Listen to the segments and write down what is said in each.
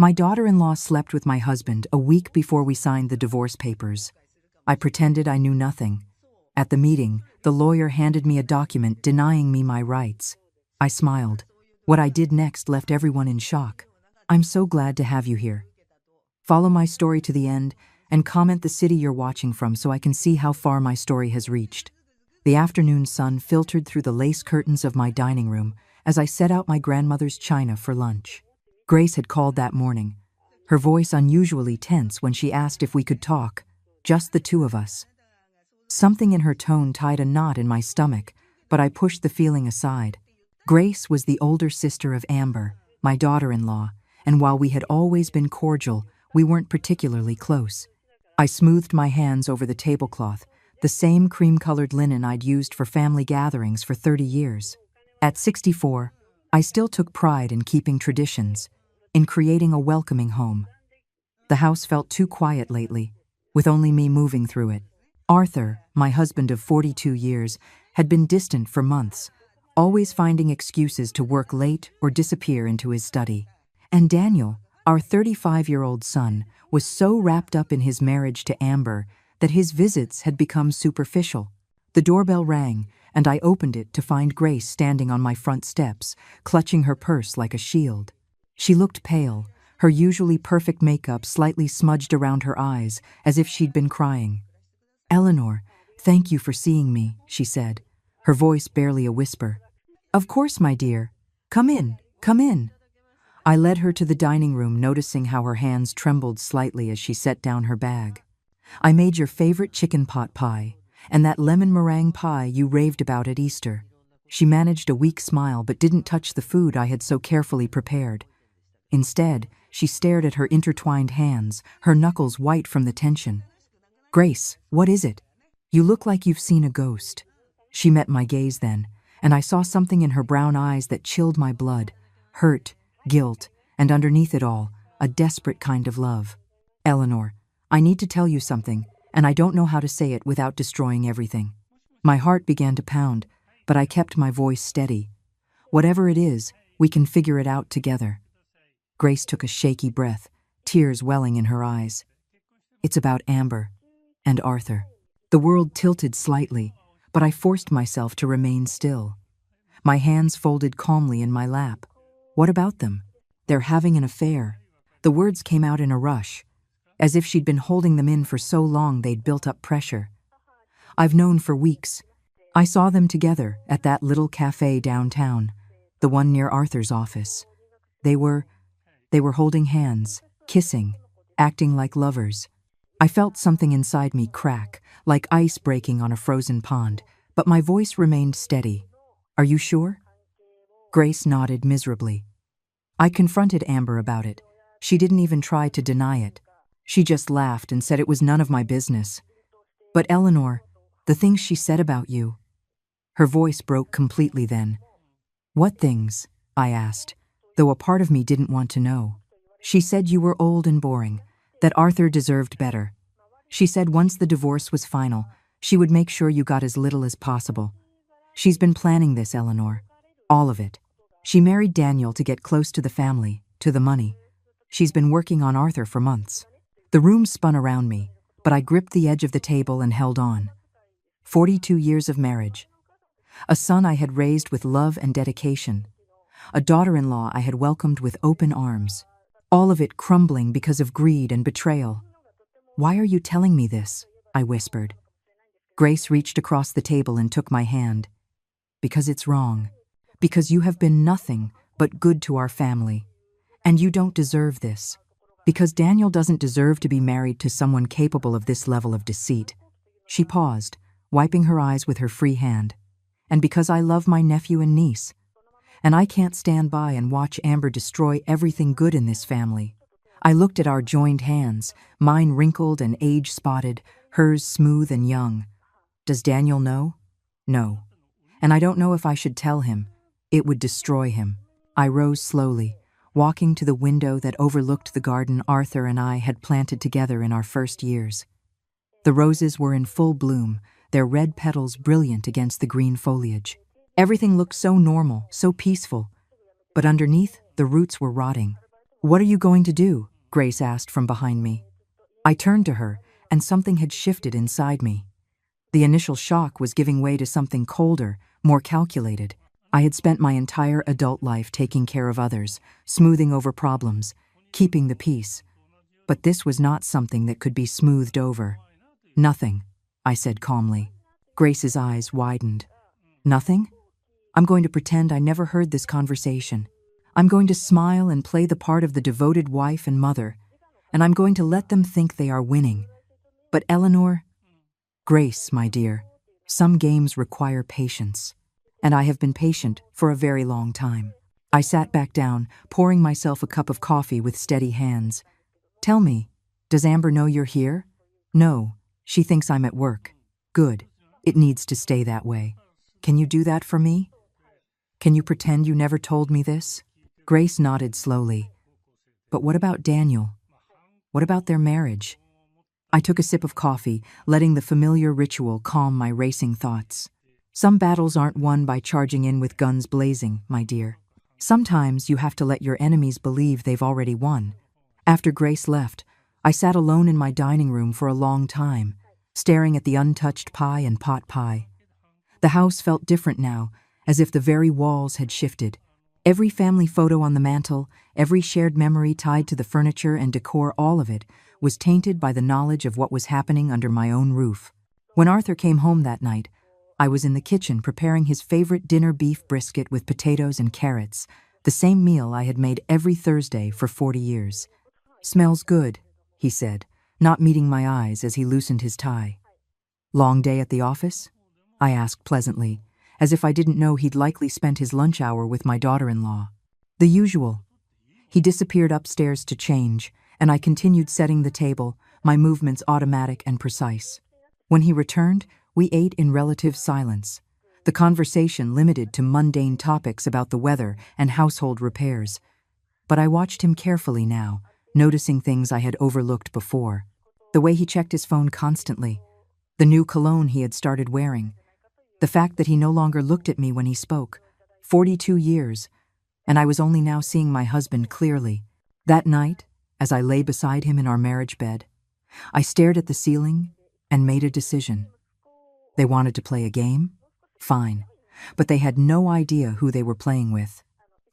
My daughter-in-law slept with my husband a week before we signed the divorce papers. I pretended I knew nothing. At the meeting, the lawyer handed me a document denying me my rights. I smiled. What I did next left everyone in shock. I'm so glad to have you here. Follow my story to the end and comment the city you're watching from so I can see how far my story has reached. The afternoon sun filtered through the lace curtains of my dining room as I set out my grandmother's china for lunch. Grace had called that morning, her voice unusually tense when she asked if we could talk, just the two of us. Something in her tone tied a knot in my stomach, but I pushed the feeling aside. Grace was the older sister of Amber, my daughter-in-law, and while we had always been cordial, we weren't particularly close. I smoothed my hands over the tablecloth, the same cream-colored linen I'd used for family gatherings for 30 years. At 64, I still took pride in keeping traditions, in creating a welcoming home. The house felt too quiet lately, with only me moving through it. Arthur, my husband of 42 years, had been distant for months, always finding excuses to work late or disappear into his study. And Daniel, our 35-year-old son, was so wrapped up in his marriage to Amber that his visits had become superficial. The doorbell rang, and I opened it to find Grace standing on my front steps, clutching her purse like a shield. She looked pale, her usually perfect makeup slightly smudged around her eyes, as if she'd been crying. "Eleanor, thank you for seeing me," she said, her voice barely a whisper. "Of course, my dear. Come in, come in." I led her to the dining room, noticing how her hands trembled slightly as she set down her bag. "I made your favorite chicken pot pie, and that lemon meringue pie you raved about at Easter." She managed a weak smile but didn't touch the food I had so carefully prepared. Instead, she stared at her intertwined hands, her knuckles white from the tension. "Grace, what is it? You look like you've seen a ghost." She met my gaze then, and I saw something in her brown eyes that chilled my blood. Hurt, guilt, and underneath it all, a desperate kind of love. "Eleanor, I need to tell you something, and I don't know how to say it without destroying everything." My heart began to pound, but I kept my voice steady. "Whatever it is, we can figure it out together." Grace took a shaky breath, tears welling in her eyes. "It's about Amber and Arthur." The world tilted slightly, but I forced myself to remain still. My hands folded calmly in my lap. "What about them?" "They're having an affair." The words came out in a rush, as if she'd been holding them in for so long they'd built up pressure. "I've known for weeks. I saw them together at that little cafe downtown, the one near Arthur's office. They were holding hands, kissing, acting like lovers. I felt something inside me crack, like ice breaking on a frozen pond, but my voice remained steady. "Are you sure?" Grace nodded miserably. "I confronted Amber about it. She didn't even try to deny it. She just laughed and said it was none of my business. But Eleanor, the things she said about you..." Her voice broke completely then. "What things?" I asked, though a part of me didn't want to know. "She said you were old and boring, that Arthur deserved better. She said once the divorce was final, she would make sure you got as little as possible. She's been planning this, Eleanor. All of it. She married Daniel to get close to the family, to the money. She's been working on Arthur for months." The room spun around me, but I gripped the edge of the table and held on. 42 years of marriage. A son I had raised with love and dedication. A daughter-in-law I had welcomed with open arms. All of it crumbling because of greed and betrayal. "Why are you telling me this?" I whispered. Grace reached across the table and took my hand. "Because it's wrong. Because you have been nothing but good to our family. And you don't deserve this. Because Daniel doesn't deserve to be married to someone capable of this level of deceit." She paused, wiping her eyes with her free hand. "And because I love my nephew and niece. And I can't stand by and watch Amber destroy everything good in this family." I looked at our joined hands, mine wrinkled and age-spotted, hers smooth and young. "Does Daniel know?" "No. And I don't know if I should tell him. It would destroy him." I rose slowly, walking to the window that overlooked the garden Arthur and I had planted together in our first years. The roses were in full bloom, their red petals brilliant against the green foliage. Everything looked so normal, so peaceful. But underneath, the roots were rotting. "What are you going to do?" Grace asked from behind me. I turned to her, and something had shifted inside me. The initial shock was giving way to something colder, more calculated. I had spent my entire adult life taking care of others, smoothing over problems, keeping the peace. But this was not something that could be smoothed over. "Nothing," I said calmly. Grace's eyes widened. "Nothing? I'm going to pretend I never heard this conversation. I'm going to smile and play the part of the devoted wife and mother, and I'm going to let them think they are winning. But Eleanor..." "Grace, my dear, some games require patience, and I have been patient for a very long time." I sat back down, pouring myself a cup of coffee with steady hands. "Tell me, does Amber know you're here?" "No, she thinks I'm at work." "Good. It needs to stay that way. Can you do that for me? Can you pretend you never told me this?" Grace nodded slowly. "But what about Daniel? What about their marriage?" I took a sip of coffee, letting the familiar ritual calm my racing thoughts. "Some battles aren't won by charging in with guns blazing, my dear. Sometimes you have to let your enemies believe they've already won." After Grace left, I sat alone in my dining room for a long time, staring at the untouched pie and pot pie. The house felt different now, as if the very walls had shifted. Every family photo on the mantel, every shared memory tied to the furniture and decor, all of it was tainted by the knowledge of what was happening under my own roof. When Arthur came home that night, I was in the kitchen preparing his favorite dinner, beef brisket with potatoes and carrots, the same meal I had made every Thursday for 40 years. "Smells good," he said, not meeting my eyes as he loosened his tie. "Long day at the office?" I asked pleasantly, as if I didn't know he'd likely spent his lunch hour with my daughter-in-law. "The usual." He disappeared upstairs to change, and I continued setting the table, my movements automatic and precise. When he returned, we ate in relative silence, the conversation limited to mundane topics about the weather and household repairs. But I watched him carefully now, noticing things I had overlooked before. The way he checked his phone constantly, the new cologne he had started wearing, the fact that he no longer looked at me when he spoke. 42 years, and I was only now seeing my husband clearly. That night, as I lay beside him in our marriage bed, I stared at the ceiling and made a decision. They wanted to play a game? Fine. But they had no idea who they were playing with.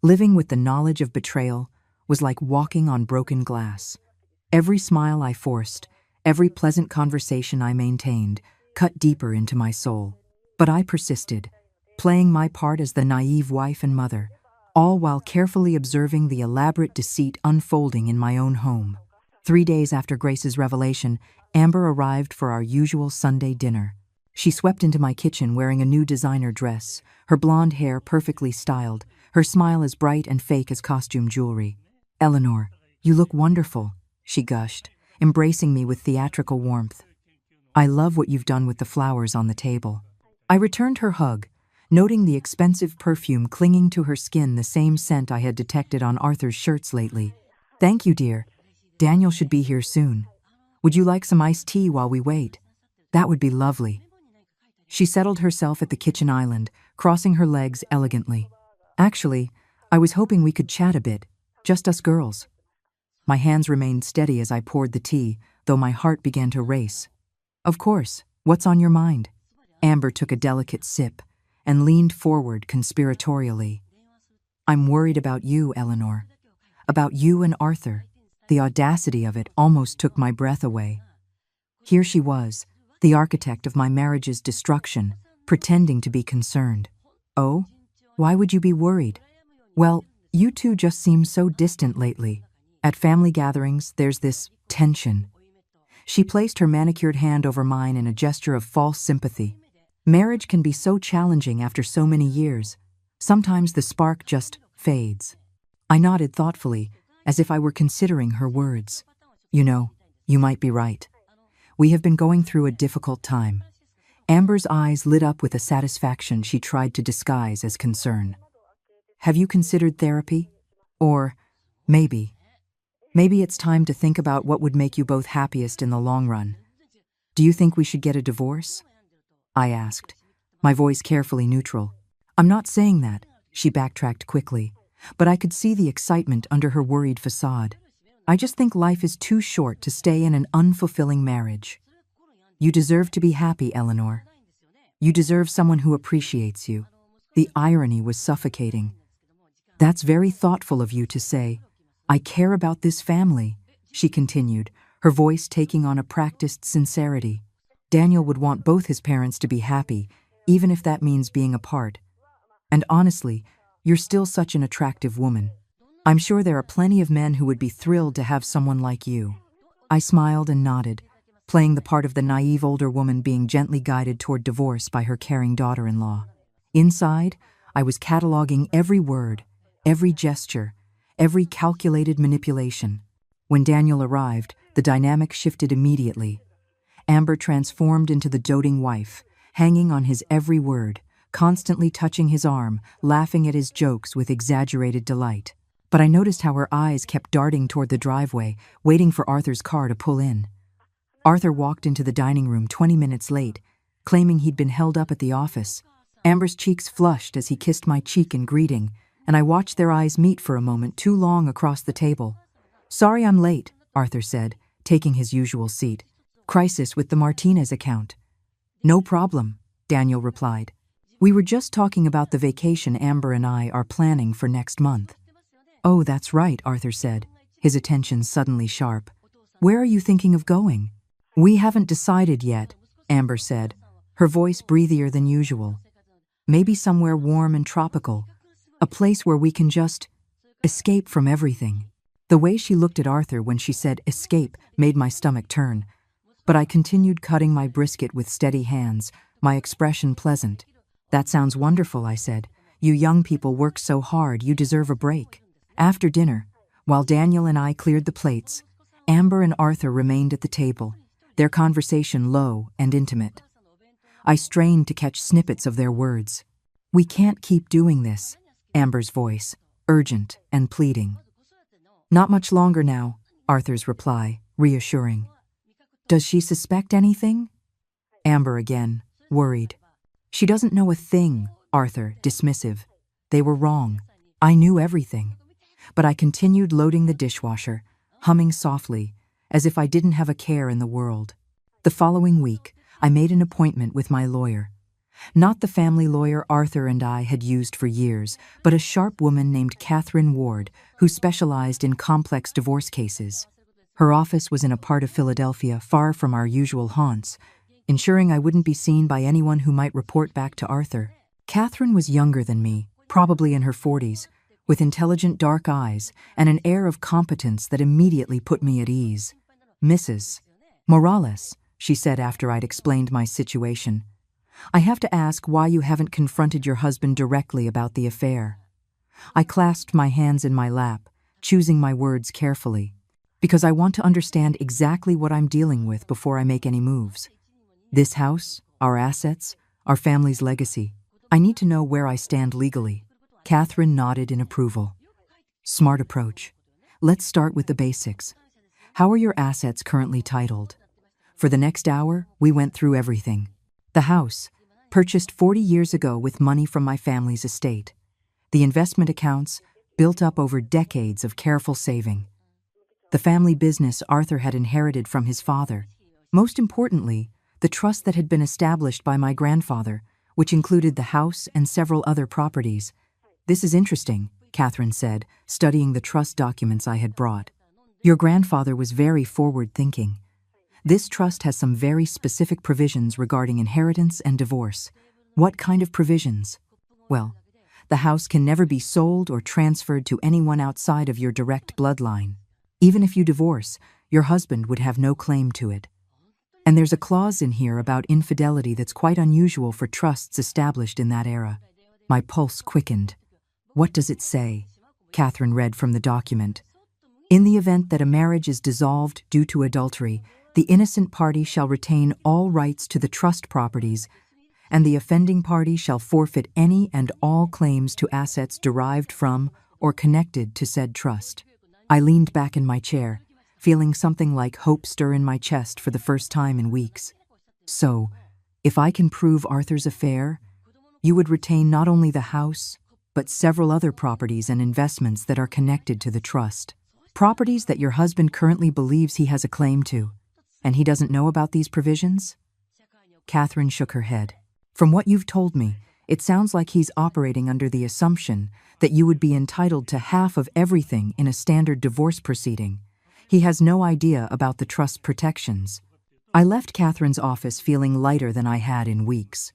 Living with the knowledge of betrayal was like walking on broken glass. Every smile I forced, every pleasant conversation I maintained, cut deeper into my soul. But I persisted, playing my part as the naive wife and mother, all while carefully observing the elaborate deceit unfolding in my own home. 3 days after Grace's revelation, Amber arrived for our usual Sunday dinner. She swept into my kitchen wearing a new designer dress, her blonde hair perfectly styled, her smile as bright and fake as costume jewelry. "Eleanor, you look wonderful," she gushed, embracing me with theatrical warmth. "I love what you've done with the flowers on the table." I returned her hug, noting the expensive perfume clinging to her skin, the same scent I had detected on Arthur's shirts lately. "Thank you, dear. Daniel should be here soon. Would you like some iced tea while we wait?" "That would be lovely." She settled herself at the kitchen island, crossing her legs elegantly. "Actually, I was hoping we could chat a bit, just us girls." My hands remained steady as I poured the tea, though my heart began to race. "Of course, what's on your mind?" Amber took a delicate sip and leaned forward conspiratorially. "I'm worried about you, Eleanor. About you and Arthur." The audacity of it almost took my breath away. Here she was, the architect of my marriage's destruction, pretending to be concerned. "Oh? Why would you be worried?" "Well, you two just seem so distant lately. At family gatherings, there's this tension." She placed her manicured hand over mine in a gesture of false sympathy. "Marriage can be so challenging after so many years. Sometimes the spark just fades." I nodded thoughtfully, as if I were considering her words. "You know, you might be right. We have been going through a difficult time." Amber's eyes lit up with a satisfaction she tried to disguise as concern. "Have you considered therapy? Or maybe it's time to think about what would make you both happiest in the long run. Do you think we should get a divorce?" I asked, my voice carefully neutral. "I'm not saying that," she backtracked quickly. but I could see the excitement under her worried facade. I just think life is too short to stay in an unfulfilling marriage. You deserve to be happy, Eleanor. You deserve someone who appreciates you. The irony was suffocating. That's very thoughtful of you to say. I care about this family, she continued, her voice taking on a practiced sincerity. Daniel would want both his parents to be happy, even if that means being apart. And honestly, you're still such an attractive woman. I'm sure there are plenty of men who would be thrilled to have someone like you. I smiled and nodded, playing the part of the naive older woman being gently guided toward divorce by her caring daughter-in-law. Inside, I was cataloging every word, every gesture, every calculated manipulation. When Daniel arrived, the dynamic shifted immediately. Amber transformed into the doting wife, hanging on his every word, constantly touching his arm, laughing at his jokes with exaggerated delight. But I noticed how her eyes kept darting toward the driveway, waiting for Arthur's car to pull in. Arthur walked into the dining room 20 minutes late, claiming he'd been held up at the office. Amber's cheeks flushed as he kissed my cheek in greeting, and I watched their eyes meet for a moment too long across the table. "Sorry I'm late," Arthur said, taking his usual seat. "Crisis with the Martinez account." "No problem," Daniel replied. "We were just talking about the vacation Amber and I are planning for next month." "Oh, that's right," Arthur said, his attention suddenly sharp. "Where are you thinking of going?" "We haven't decided yet," Amber said, her voice breathier than usual. "Maybe somewhere warm and tropical, a place where we can just escape from everything." The way she looked at Arthur when she said escape made my stomach turn, but I continued cutting my brisket with steady hands, my expression pleasant. "That sounds wonderful," I said. "You young people work so hard, you deserve a break." After dinner, while Daniel and I cleared the plates, Amber and Arthur remained at the table, their conversation low and intimate. I strained to catch snippets of their words. "We can't keep doing this," Amber's voice, urgent and pleading. "Not much longer now," Arthur's reply, reassuring. "Does she suspect anything?" Amber again, worried. "She doesn't know a thing," Arthur, dismissive. "They were wrong. I knew everything." But I continued loading the dishwasher, humming softly, as if I didn't have a care in the world. The following week, I made an appointment with my lawyer. Not the family lawyer Arthur and I had used for years, but a sharp woman named Catherine Ward, who specialized in complex divorce cases. Her office was in a part of Philadelphia far from our usual haunts, ensuring I wouldn't be seen by anyone who might report back to Arthur. Catherine was younger than me, probably in her 40s, with intelligent dark eyes and an air of competence that immediately put me at ease. "Mrs. Morales," she said after I'd explained my situation, "I have to ask why you haven't confronted your husband directly about the affair." I clasped my hands in my lap, choosing my words carefully, because I want to understand exactly what I'm dealing with before I make any moves. This house, our assets, our family's legacy. I need to know where I stand legally. Catherine nodded in approval. "Smart approach. Let's start with the basics. How are your assets currently titled?" For the next hour, we went through everything. The house, purchased 40 years ago with money from my family's estate. The investment accounts, built up over decades of careful saving. The family business Arthur had inherited from his father. Most importantly, the trust that had been established by my grandfather, which included the house and several other properties. "This is interesting," Catherine said, studying the trust documents I had brought. "Your grandfather was very forward-thinking. This trust has some very specific provisions regarding inheritance and divorce." "What kind of provisions?" "Well, the house can never be sold or transferred to anyone outside of your direct bloodline. Even if you divorce, your husband would have no claim to it. And there's a clause in here about infidelity that's quite unusual for trusts established in that era." My pulse quickened. "What does it say?" Catherine read from the document. "In the event that a marriage is dissolved due to adultery, the innocent party shall retain all rights to the trust properties, and the offending party shall forfeit any and all claims to assets derived from or connected to said trust." I leaned back in my chair, feeling something like hope stir in my chest for the first time in weeks. "So, if I can prove Arthur's affair, you would retain not only the house, but several other properties and investments that are connected to the trust. Properties that your husband currently believes he has a claim to. And he doesn't know about these provisions? Catherine shook her head. From what you've told me, it sounds like he's operating under the assumption that you would be entitled to half of everything in a standard divorce proceeding. He has no idea about the trust protections. I left Catherine's office feeling lighter than I had in weeks.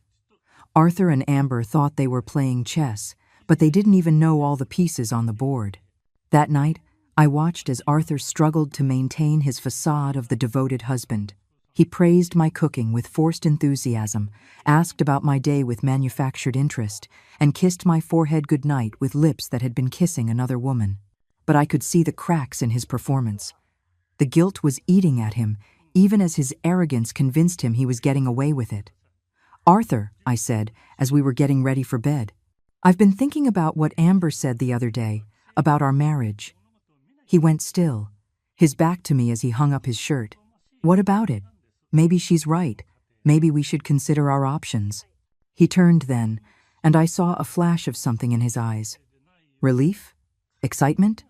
Arthur and Amber thought they were playing chess, but they didn't even know all the pieces on the board. That night, I watched as Arthur struggled to maintain his facade of the devoted husband. He praised my cooking with forced enthusiasm, asked about my day with manufactured interest, and kissed my forehead goodnight with lips that had been kissing another woman. But I could see the cracks in his performance. The guilt was eating at him, even as his arrogance convinced him he was getting away with it. "Arthur," I said, as we were getting ready for bed, "I've been thinking about what Amber said the other day, about our marriage." He went still, his back to me as he hung up his shirt. "What about it? Maybe she's right. Maybe we should consider our options." He turned then, and I saw a flash of something in his eyes. Relief? Excitement?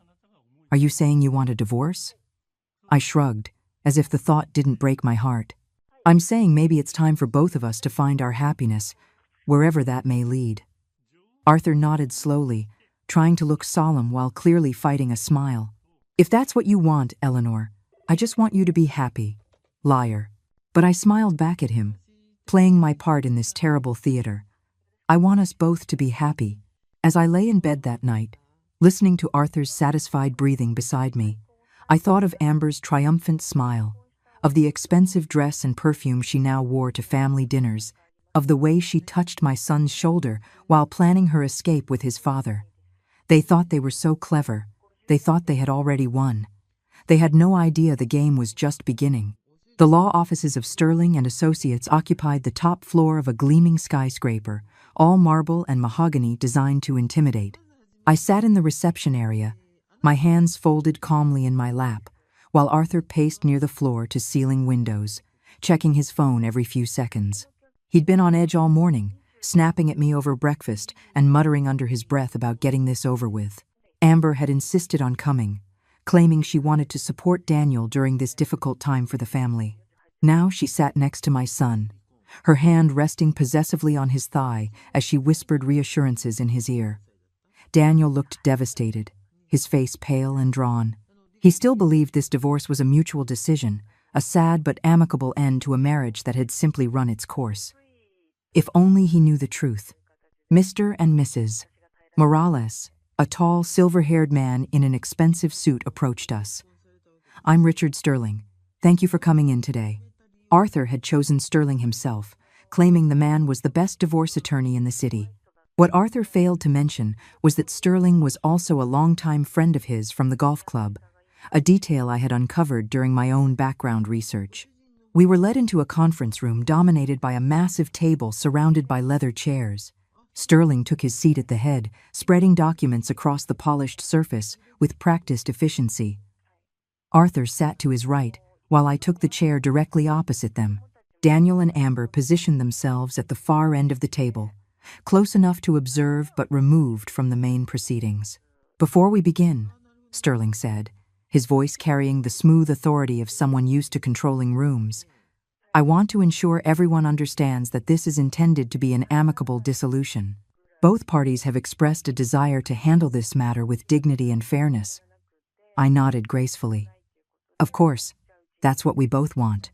"Are you saying you want a divorce?" I shrugged, as if the thought didn't break my heart. "I'm saying maybe it's time for both of us to find our happiness, wherever that may lead." Arthur nodded slowly, trying to look solemn while clearly fighting a smile. "If that's what you want, Eleanor, I just want you to be happy." Liar. But I smiled back at him, playing my part in this terrible theater. "I want us both to be happy." As I lay in bed that night, listening to Arthur's satisfied breathing beside me, I thought of Amber's triumphant smile, of the expensive dress and perfume she now wore to family dinners, of the way she touched my son's shoulder while planning her escape with his father. They thought they were so clever. They thought they had already won. They had no idea the game was just beginning. The law offices of Sterling and Associates occupied the top floor of a gleaming skyscraper, all marble and mahogany designed to intimidate. I sat in the reception area, my hands folded calmly in my lap, while Arthur paced near the floor-to-ceiling windows, checking his phone every few seconds. He'd been on edge all morning, snapping at me over breakfast and muttering under his breath about getting this over with. Amber had insisted on coming, claiming she wanted to support Daniel during this difficult time for the family. Now she sat next to my son, her hand resting possessively on his thigh as she whispered reassurances in his ear. Daniel looked devastated, his face pale and drawn. He still believed this divorce was a mutual decision, a sad but amicable end to a marriage that had simply run its course. If only he knew the truth. Mr. and Mrs. Morales, a tall, silver-haired man in an expensive suit, approached us. "I'm Richard Sterling. Thank you for coming in today." Arthur had chosen Sterling himself, claiming the man was the best divorce attorney in the city. What Arthur failed to mention was that Sterling was also a longtime friend of his from the golf club, a detail I had uncovered during my own background research. We were led into a conference room dominated by a massive table surrounded by leather chairs. Sterling took his seat at the head, spreading documents across the polished surface with practiced efficiency. Arthur sat to his right, while I took the chair directly opposite them. Daniel and Amber positioned themselves at the far end of the table, close enough to observe but removed from the main proceedings. "Before we begin," Sterling said, his voice carrying the smooth authority of someone used to controlling rooms, "I want to ensure everyone understands that this is intended to be an amicable dissolution. Both parties have expressed a desire to handle this matter with dignity and fairness." I nodded gracefully. "Of course, that's what we both want."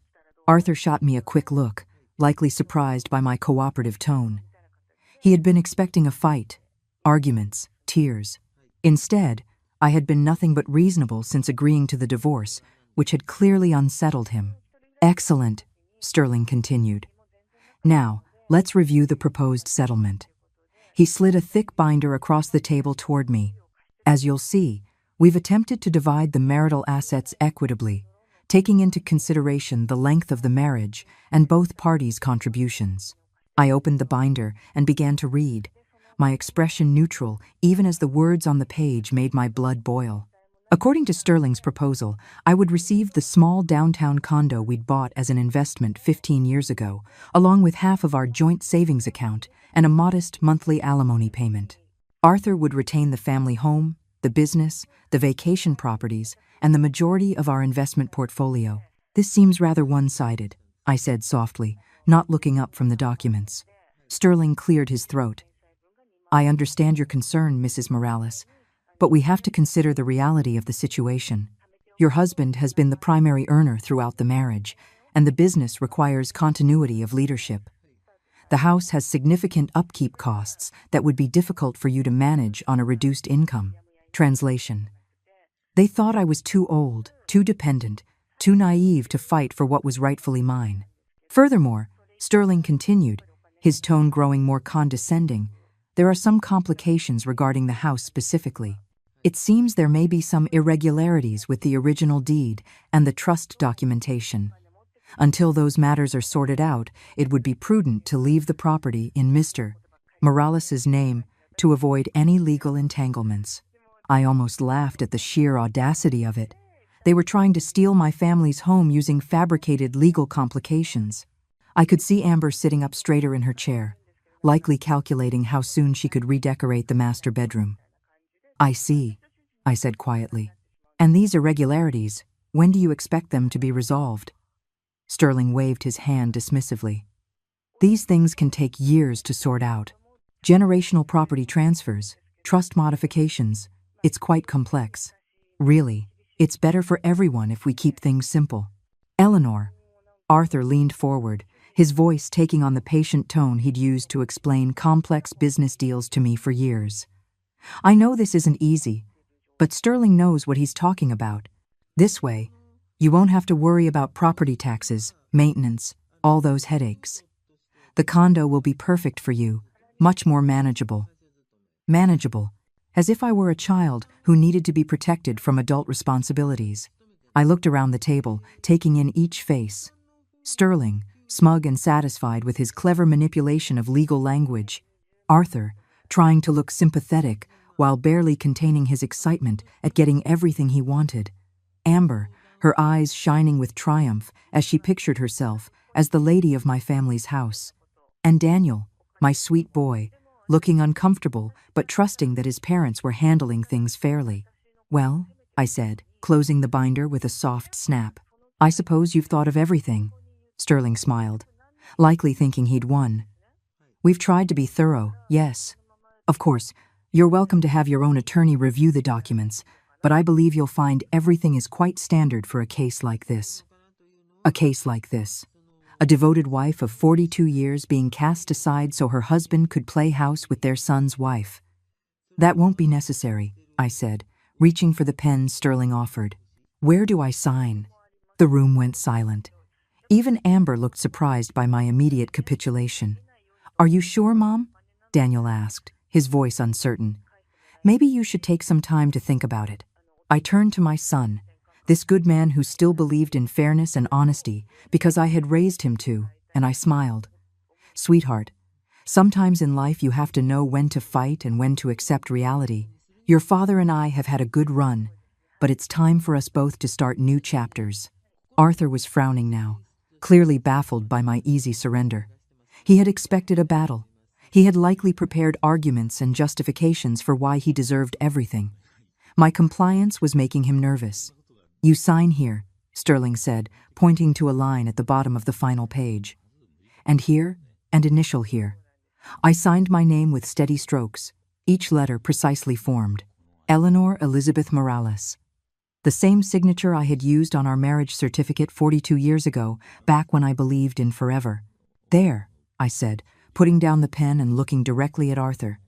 Arthur shot me a quick look, likely surprised by my cooperative tone. He had been expecting a fight, arguments, tears. Instead, I had been nothing but reasonable since agreeing to the divorce, which had clearly unsettled him. "Excellent," Sterling continued. "Now, let's review the proposed settlement." He slid a thick binder across the table toward me. "As you'll see, we've attempted to divide the marital assets equitably, taking into consideration the length of the marriage and both parties' contributions." I opened the binder and began to read, my expression neutral even as the words on the page made my blood boil. According to Sterling's proposal, I would receive the small downtown condo we'd bought as an investment 15 years ago, along with half of our joint savings account and a modest monthly alimony payment. Arthur would retain the family home, the business, the vacation properties, and the majority of our investment portfolio. This seems rather one-sided, I said softly, not looking up from the documents. Sterling cleared his throat. I understand your concern, Mrs. Morales, but we have to consider the reality of the situation. Your husband has been the primary earner throughout the marriage, and the business requires continuity of leadership. The house has significant upkeep costs that would be difficult for you to manage on a reduced income. Translation. They thought I was too old, too dependent, too naive to fight for what was rightfully mine. Furthermore, Sterling continued, his tone growing more condescending, there are some complications regarding the house specifically. It seems there may be some irregularities with the original deed and the trust documentation. Until those matters are sorted out, it would be prudent to leave the property in Mr. Morales's name to avoid any legal entanglements. I almost laughed at the sheer audacity of it. They were trying to steal my family's home using fabricated legal complications. I could see Amber sitting up straighter in her chair, likely calculating how soon she could redecorate the master bedroom. I see, I said quietly. And these irregularities, when do you expect them to be resolved? Sterling waved his hand dismissively. These things can take years to sort out. Generational property transfers, trust modifications, it's quite complex. Really, it's better for everyone if we keep things simple. Eleanor. Arthur leaned forward, his voice taking on the patient tone he'd used to explain complex business deals to me for years. I know this isn't easy, but Sterling knows what he's talking about. This way, you won't have to worry about property taxes, maintenance, all those headaches. The condo will be perfect for you, much more manageable. Manageable, as if I were a child who needed to be protected from adult responsibilities. I looked around the table, taking in each face. Sterling, smug and satisfied with his clever manipulation of legal language. Arthur, trying to look sympathetic while barely containing his excitement at getting everything he wanted. Amber, her eyes shining with triumph as she pictured herself as the lady of my family's house. And Daniel, my sweet boy, looking uncomfortable but trusting that his parents were handling things fairly. Well, I said, closing the binder with a soft snap. I suppose you've thought of everything. Sterling smiled, likely thinking he'd won. We've tried to be thorough, yes. Of course, you're welcome to have your own attorney review the documents, but I believe you'll find everything is quite standard for a case like this. A case like this. A devoted wife of 42 years being cast aside so her husband could play house with their son's wife. That won't be necessary, I said, reaching for the pen Sterling offered. Where do I sign? The room went silent. Even Amber looked surprised by my immediate capitulation. Are you sure, Mom? Daniel asked, his voice uncertain. Maybe you should take some time to think about it. I turned to my son, this good man who still believed in fairness and honesty because I had raised him to, and I smiled. Sweetheart, sometimes in life you have to know when to fight and when to accept reality. Your father and I have had a good run, but it's time for us both to start new chapters. Arthur was frowning now, clearly baffled by my easy surrender. He had expected a battle. He had likely prepared arguments and justifications for why he deserved everything. My compliance was making him nervous. You sign here, Sterling said, pointing to a line at the bottom of the final page. And here, and initial here. I signed my name with steady strokes, each letter precisely formed. Eleanor Elizabeth Morales. The same signature I had used on our marriage certificate 42 years ago, back when I believed in forever. There, I said, putting down the pen and looking directly at Arthur.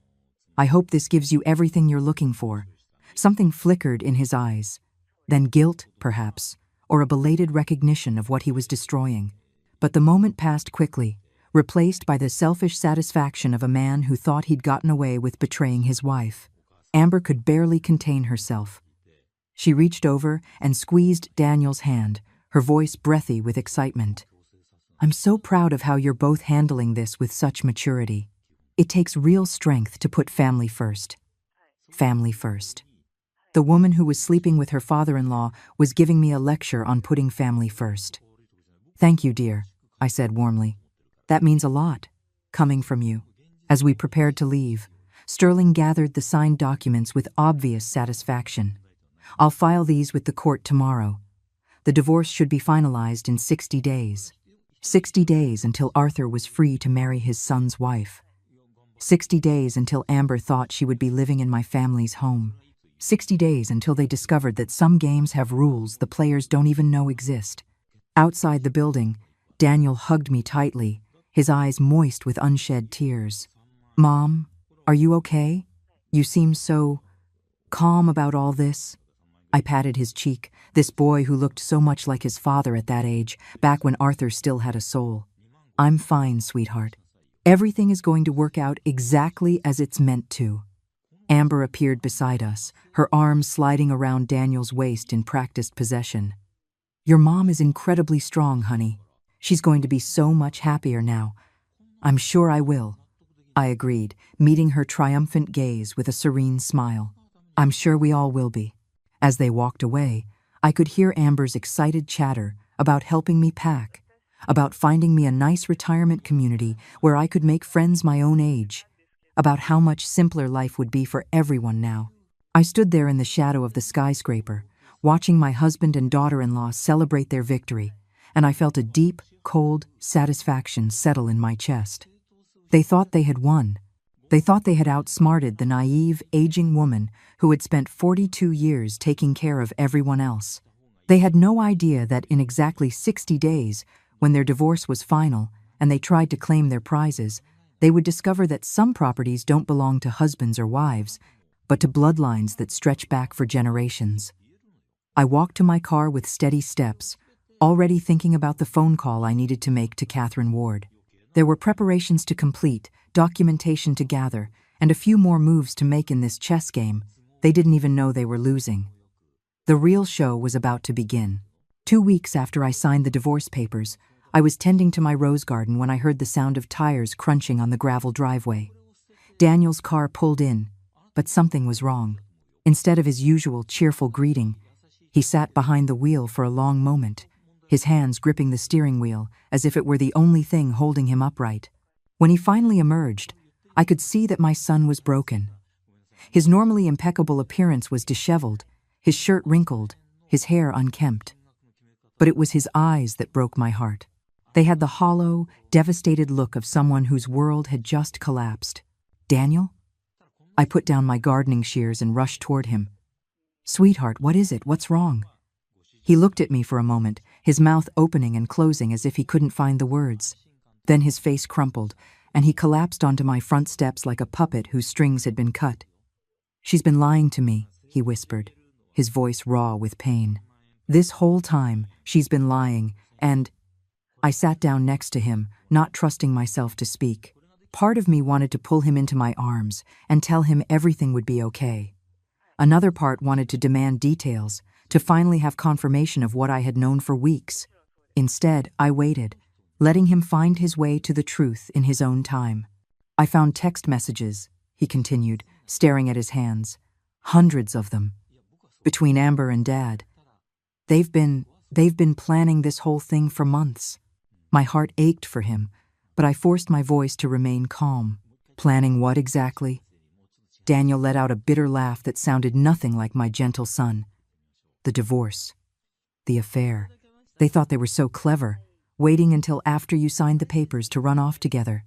I hope this gives you everything you're looking for. Something flickered in his eyes. Then guilt, perhaps, or a belated recognition of what he was destroying. But the moment passed quickly, replaced by the selfish satisfaction of a man who thought he'd gotten away with betraying his wife. Amber could barely contain herself. She reached over and squeezed Daniel's hand, her voice breathy with excitement. I'm so proud of how you're both handling this with such maturity. It takes real strength to put family first. Family first. The woman who was sleeping with her father-in-law was giving me a lecture on putting family first. Thank you, dear, I said warmly. That means a lot, coming from you. As we prepared to leave, Sterling gathered the signed documents with obvious satisfaction. I'll file these with the court tomorrow. The divorce should be finalized in 60 days. 60 days until Arthur was free to marry his son's wife. 60 days until Amber thought she would be living in my family's home. 60 days until they discovered that some games have rules the players don't even know exist. Outside the building, Daniel hugged me tightly, his eyes moist with unshed tears. "Mom, are you okay? You seem so calm about all this." I patted his cheek, this boy who looked so much like his father at that age, back when Arthur still had a soul. "I'm fine, sweetheart. Everything is going to work out exactly as it's meant to." Amber appeared beside us, her arms sliding around Daniel's waist in practiced possession. "Your mom is incredibly strong, honey. She's going to be so much happier now." "I'm sure I will," I agreed, meeting her triumphant gaze with a serene smile. "I'm sure we all will be." As they walked away, I could hear Amber's excited chatter about helping me pack, about finding me a nice retirement community where I could make friends my own age, about how much simpler life would be for everyone now. I stood there in the shadow of the skyscraper, watching my husband and daughter-in-law celebrate their victory, and I felt a deep, cold satisfaction settle in my chest. They thought they had won. They thought they had outsmarted the naive, aging woman who had spent 42 years taking care of everyone else. They had no idea that in exactly 60 days, when their divorce was final and they tried to claim their prizes, they would discover that some properties don't belong to husbands or wives, but to bloodlines that stretch back for generations. I walked to my car with steady steps, already thinking about the phone call I needed to make to Catherine Ward. There were preparations to complete, documentation to gather, and a few more moves to make in this chess game they didn't even know they were losing. The real show was about to begin. 2 weeks after I signed the divorce papers, I was tending to my rose garden when I heard the sound of tires crunching on the gravel driveway. Daniel's car pulled in, but something was wrong. Instead of his usual cheerful greeting, he sat behind the wheel for a long moment, his hands gripping the steering wheel as if it were the only thing holding him upright. When he finally emerged, I could see that my son was broken. His normally impeccable appearance was disheveled, his shirt wrinkled, his hair unkempt. But it was his eyes that broke my heart. They had the hollow, devastated look of someone whose world had just collapsed. "Daniel?" I put down my gardening shears and rushed toward him. "Sweetheart, what is it? What's wrong?" He looked at me for a moment, his mouth opening and closing as if he couldn't find the words. Then his face crumpled, and he collapsed onto my front steps like a puppet whose strings had been cut. "She's been lying to me," he whispered, his voice raw with pain. "This whole time, she's been lying, and—" I sat down next to him, not trusting myself to speak. Part of me wanted to pull him into my arms and tell him everything would be okay. Another part wanted to demand details, to finally have confirmation of what I had known for weeks. Instead, I waited, letting him find his way to the truth in his own time. "I found text messages," he continued, staring at his hands. "Hundreds of them. Between Amber and Dad. They've been planning this whole thing for months." My heart ached for him, but I forced my voice to remain calm. "Planning what exactly?" Daniel let out a bitter laugh that sounded nothing like my gentle son. "The divorce. The affair. They thought they were so clever, waiting until after you signed the papers to run off together.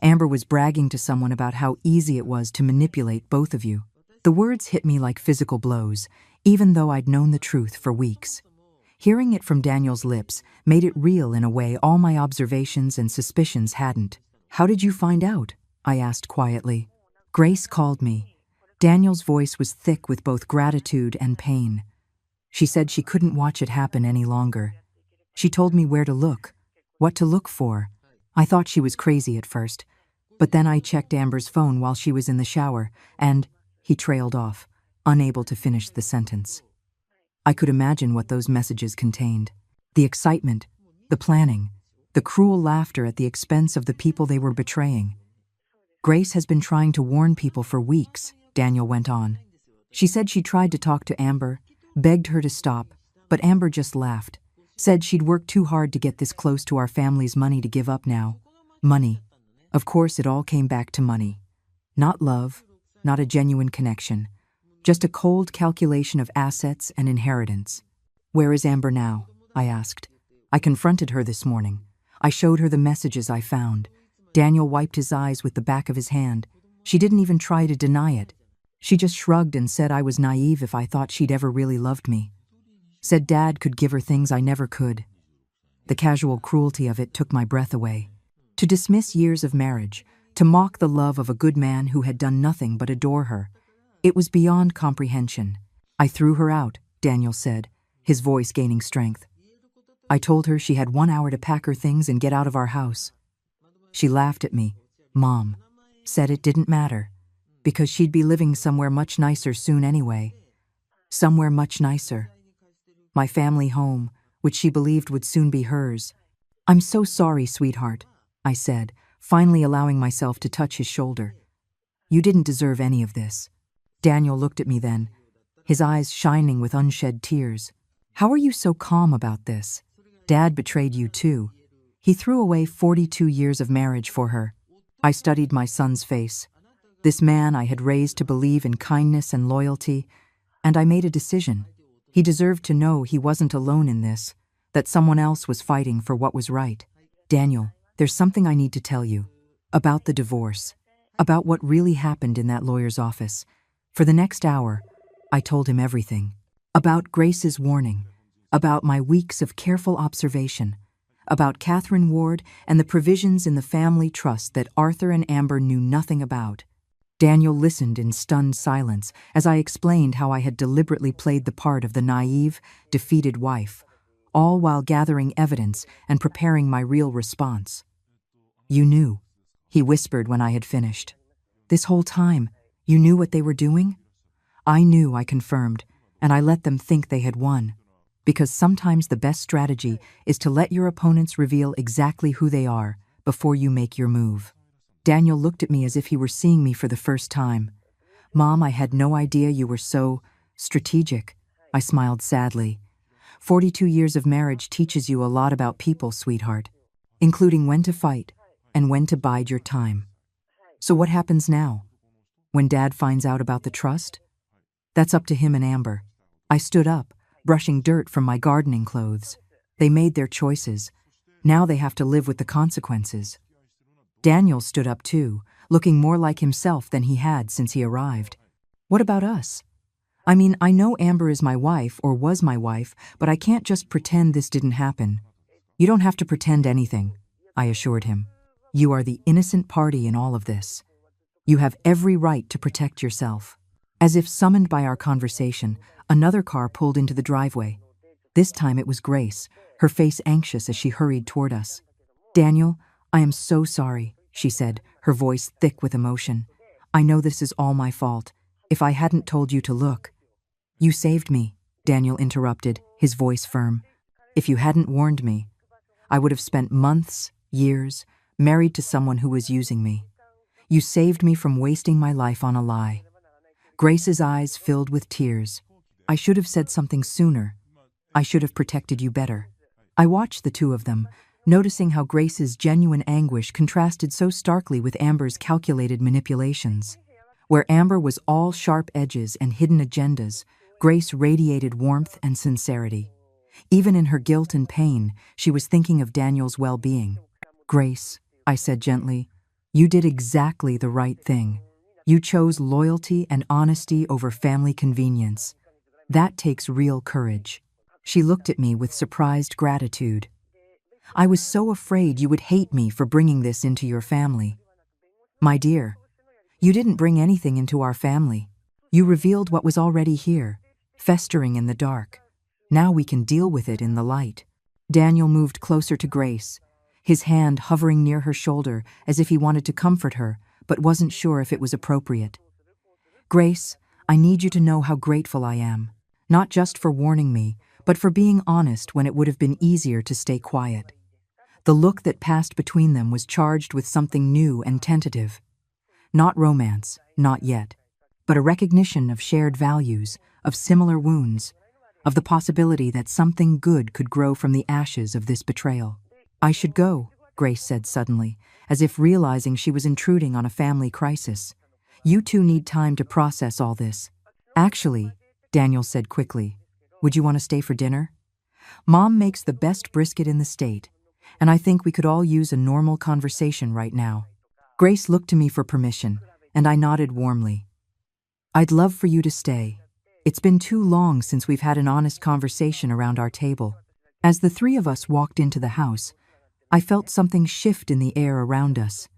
Amber was bragging to someone about how easy it was to manipulate both of you." The words hit me like physical blows, even though I'd known the truth for weeks. Hearing it from Daniel's lips made it real in a way all my observations and suspicions hadn't. "How did you find out?" I asked quietly. "Grace called me." Daniel's voice was thick with both gratitude and pain. "She said she couldn't watch it happen any longer. She told me where to look, what to look for." I thought she was crazy at first, but then I checked Amber's phone while she was in the shower, and he trailed off, unable to finish the sentence. I could imagine what those messages contained. The excitement, the planning, the cruel laughter at the expense of the people they were betraying. "Grace has been trying to warn people for weeks," Daniel went on. "She said she tried to talk to Amber, begged her to stop, but Amber just laughed, said she'd worked too hard to get this close to our family's money to give up now. Money. Of course, it all came back to money. Not love, not a genuine connection, just a cold calculation of assets and inheritance. "Where is Amber now?" I asked. "I confronted her this morning. I showed her the messages I found." Daniel wiped his eyes with the back of his hand. "She didn't even try to deny it. She just shrugged and said I was naive if I thought she'd ever really loved me. Said Dad could give her things I never could." The casual cruelty of it took my breath away. To dismiss years of marriage, to mock the love of a good man who had done nothing but adore her, it was beyond comprehension. "I threw her out," Daniel said, his voice gaining strength. "I told her she had 1 hour to pack her things and get out of our house. She laughed at me. Mom said it didn't matter, because she'd be living somewhere much nicer soon anyway. Somewhere much nicer. My family home, which she believed would soon be hers." "I'm so sorry, sweetheart," I said, finally allowing myself to touch his shoulder. "You didn't deserve any of this." Daniel looked at me then, his eyes shining with unshed tears. "How are you so calm about this? Dad betrayed you too. He threw away 42 years of marriage for her." I studied my son's face. This man I had raised to believe in kindness and loyalty, and I made a decision. He deserved to know he wasn't alone in this, that someone else was fighting for what was right. "Daniel, there's something I need to tell you. About the divorce. About what really happened in that lawyer's office." For the next hour, I told him everything. About Grace's warning. About my weeks of careful observation. About Catherine Ward and the provisions in the family trust that Arthur and Amber knew nothing about. Daniel listened in stunned silence as I explained how I had deliberately played the part of the naive, defeated wife, all while gathering evidence and preparing my real response. "You knew," he whispered when I had finished. "This whole time, you knew what they were doing?" "I knew," I confirmed, "and I let them think they had won. Because sometimes the best strategy is to let your opponents reveal exactly who they are before you make your move." Daniel looked at me as if he were seeing me for the first time. "Mom, I had no idea you were so strategic." I smiled sadly. 42 years of marriage teaches you a lot about people, sweetheart, including when to fight and when to bide your time. "So what happens now? When Dad finds out about the trust?" "That's up to him and Amber." I stood up, brushing dirt from my gardening clothes. "They made their choices. Now they have to live with the consequences." Daniel stood up too, looking more like himself than he had since he arrived. "What about us? I mean, I know Amber is my wife or was my wife, but I can't just pretend this didn't happen." "You don't have to pretend anything," I assured him. "You are the innocent party in all of this. You have every right to protect yourself." As if summoned by our conversation, another car pulled into the driveway. This time it was Grace, her face anxious as she hurried toward us. "Daniel, I am so sorry," she said, her voice thick with emotion. "I know this is all my fault. If I hadn't told you to look." "You saved me," Daniel interrupted, his voice firm. "If you hadn't warned me, I would have spent months, years, married to someone who was using me. You saved me from wasting my life on a lie." Grace's eyes filled with tears. "I should have said something sooner. I should have protected you better." I watched the two of them, noticing how Grace's genuine anguish contrasted so starkly with Amber's calculated manipulations. Where Amber was all sharp edges and hidden agendas, Grace radiated warmth and sincerity. Even in her guilt and pain, she was thinking of Daniel's well-being. "Grace," I said gently, "you did exactly the right thing. You chose loyalty and honesty over family convenience. That takes real courage." She looked at me with surprised gratitude. "I was so afraid you would hate me for bringing this into your family." "My dear, you didn't bring anything into our family. You revealed what was already here, festering in the dark. Now we can deal with it in the light." Daniel moved closer to Grace, his hand hovering near her shoulder as if he wanted to comfort her, but wasn't sure if it was appropriate. "Grace, I need you to know how grateful I am, not just for warning me, but for being honest when it would have been easier to stay quiet." The look that passed between them was charged with something new and tentative. Not romance, not yet, but a recognition of shared values, of similar wounds, of the possibility that something good could grow from the ashes of this betrayal. "I should go," Grace said suddenly, as if realizing she was intruding on a family crisis. You two need time to process all this. Actually, Daniel said quickly, would you want to stay for dinner? Mom makes the best brisket in the state, and I think we could all use a normal conversation right now. Grace looked to me for permission, and I nodded warmly. I'd love for you to stay. It's been too long since we've had an honest conversation around our table. As the three of us walked into the house, I felt something shift in the air around us.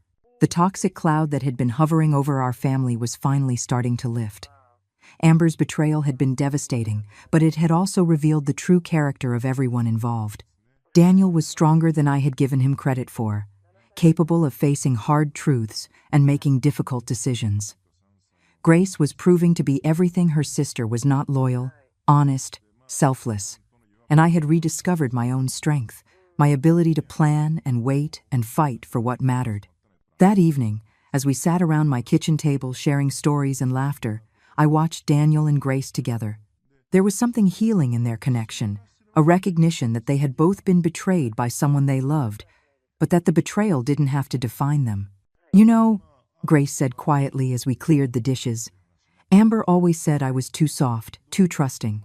The toxic cloud that had been hovering over our family was finally starting to lift. Amber's betrayal had been devastating, but it had also revealed the true character of everyone involved. Daniel was stronger than I had given him credit for, capable of facing hard truths and making difficult decisions. Grace was proving to be everything her sister was not: loyal, honest, selfless. And I had rediscovered my own strength, my ability to plan and wait and fight for what mattered. That evening, as we sat around my kitchen table sharing stories and laughter, I watched Daniel and Grace together. There was something healing in their connection, a recognition that they had both been betrayed by someone they loved, but that the betrayal didn't have to define them. You know, Grace said quietly as we cleared the dishes, Amber always said I was too soft, too trusting,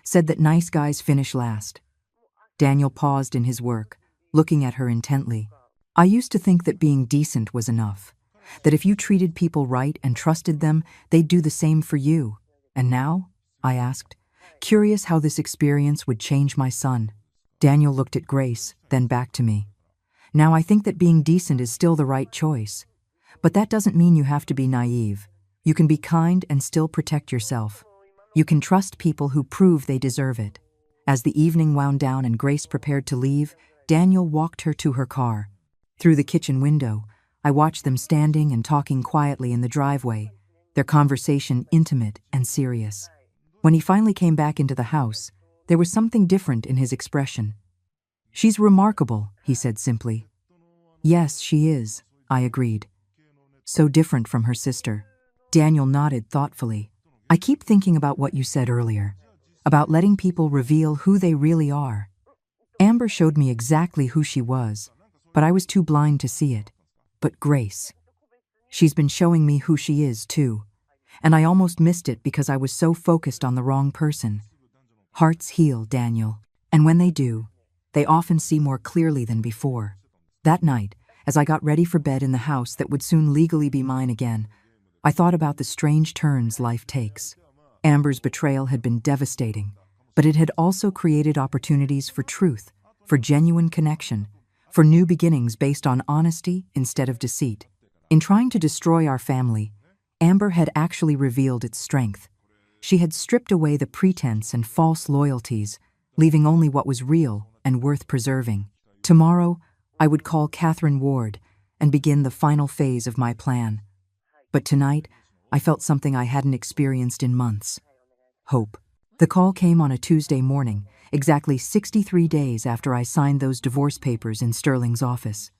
said that nice guys finish last. Daniel paused in his work, looking at her intently. I used to think that being decent was enough, that if you treated people right and trusted them, they'd do the same for you. And now? I asked, curious how this experience would change my son. Daniel looked at Grace, then back to me. Now I think that being decent is still the right choice. But that doesn't mean you have to be naive. You can be kind and still protect yourself. You can trust people who prove they deserve it. As the evening wound down and Grace prepared to leave, Daniel walked her to her car. Through the kitchen window, I watched them standing and talking quietly in the driveway, their conversation intimate and serious. When he finally came back into the house, there was something different in his expression. She's remarkable, he said simply. Yes, she is, I agreed. So different from her sister. Daniel nodded thoughtfully. I keep thinking about what you said earlier, about letting people reveal who they really are. Amber showed me exactly who she was, but I was too blind to see it. But Grace, she's been showing me who she is too, and I almost missed it because I was so focused on the wrong person. Hearts heal, Daniel, and when they do, they often see more clearly than before. That night, as I got ready for bed in the house that would soon legally be mine again, I thought about the strange turns life takes. Amber's betrayal had been devastating, but it had also created opportunities for truth, for genuine connection, for new beginnings based on honesty instead of deceit. In trying to destroy our family, Amber had actually revealed its strength. She had stripped away the pretense and false loyalties, leaving only what was real and worth preserving. Tomorrow, I would call Catherine Ward and begin the final phase of my plan. But tonight, I felt something I hadn't experienced in months. Hope. The call came on a Tuesday morning, exactly 63 days after I signed those divorce papers in Sterling's office.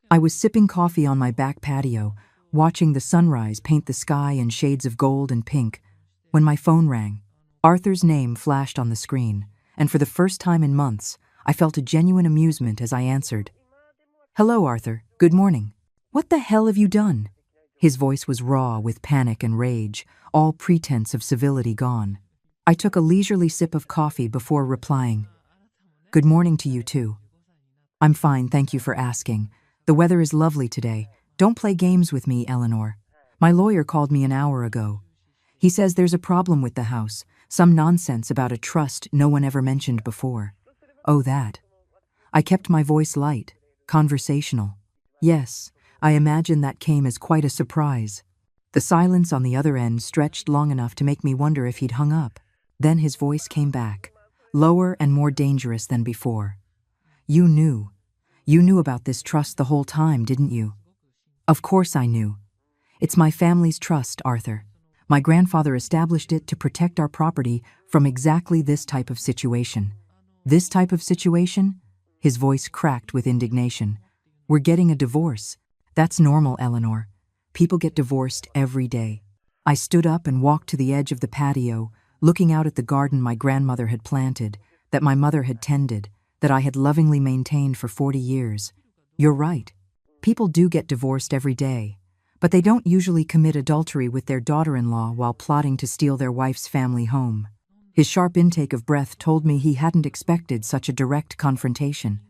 I was sipping coffee on my back patio, watching the sunrise paint the sky in shades of gold and pink, when my phone rang. Arthur's name flashed on the screen, and for the first time in months, I felt a genuine amusement as I answered. Hello, Arthur. Good morning. What the hell have you done? His voice was raw with panic and rage, all pretense of civility gone. I took a leisurely sip of coffee before replying. Good morning to you too. I'm fine, thank you for asking. The weather is lovely today. Don't play games with me, Eleanor. My lawyer called me an hour ago. He says there's a problem with the house, some nonsense about a trust no one ever mentioned before. Oh, that. I kept my voice light, conversational. Yes, I imagine that came as quite a surprise. The silence on the other end stretched long enough to make me wonder if he'd hung up. Then his voice came back, lower and more dangerous than before. You knew. You knew about this trust the whole time, didn't you? Of course I knew. It's my family's trust, Arthur. My grandfather established it to protect our property from exactly this type of situation. This type of situation? His voice cracked with indignation. We're getting a divorce. That's normal, Eleanor. People get divorced every day. I stood up and walked to the edge of the patio, looking out at the garden my grandmother had planted, that my mother had tended, that I had lovingly maintained for 40 years. You're right. People do get divorced every day. but they don't usually commit adultery with their daughter-in-law while plotting to steal their wife's family home. His sharp intake of breath told me he hadn't expected such a direct confrontation.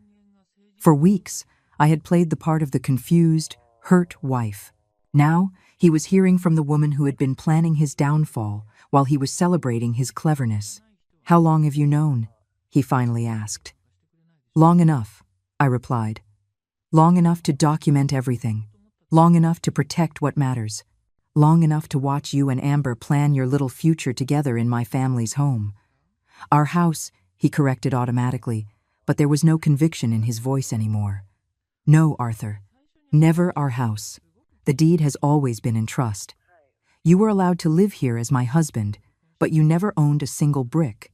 For weeks, I had played the part of the confused, hurt wife. Now, he was hearing from the woman who had been planning his downfall while he was celebrating his cleverness. "How long have you known?" he finally asked. "Long enough," I replied. "Long enough to document everything. Long enough to protect what matters. Long enough to watch you and Amber plan your little future together in my family's home." "Our house," he corrected automatically, but there was no conviction in his voice anymore. "No, Arthur. Never our house. The deed has always been in trust. You were allowed to live here as my husband, but you never owned a single brick.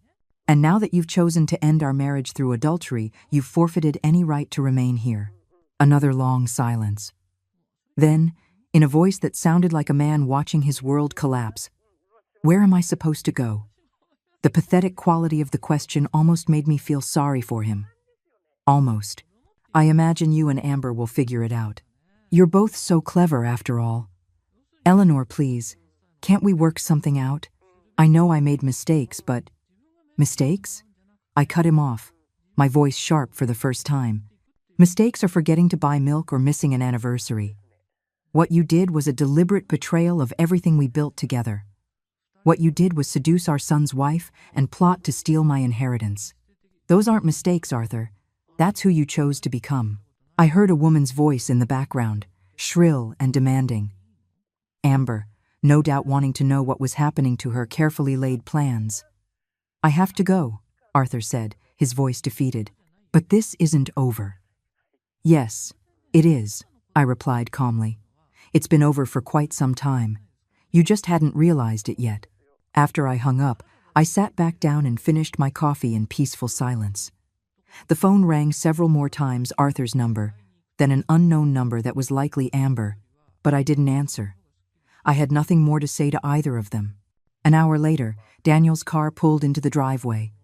And now that you've chosen to end our marriage through adultery, you've forfeited any right to remain here." Another long silence. Then, in a voice that sounded like a man watching his world collapse, "Where am I supposed to go?" The pathetic quality of the question almost made me feel sorry for him. "Almost. I imagine you and Amber will figure it out. You're both so clever after all. Eleanor, please, can't we work something out? I know I made mistakes, but—" "Mistakes?" I cut him off, my voice sharp for the first time. "Mistakes are forgetting to buy milk or missing an anniversary. What you did was a deliberate betrayal of everything we built together. What you did was seduce our son's wife and plot to steal my inheritance. Those aren't mistakes, Arthur. That's who you chose to become." I heard a woman's voice in the background, shrill and demanding. Amber, no doubt wanting to know what was happening to her carefully laid plans. "I have to go," Arthur said, his voice defeated. "But this isn't over." "Yes, it is," I replied calmly. "It's been over for quite some time. You just hadn't realized it yet." After I hung up, I sat back down and finished my coffee in peaceful silence. The phone rang several more times, Arthur's number, then an unknown number that was likely Amber, but I didn't answer. I had nothing more to say to either of them. An hour later, Daniel's car pulled into the driveway.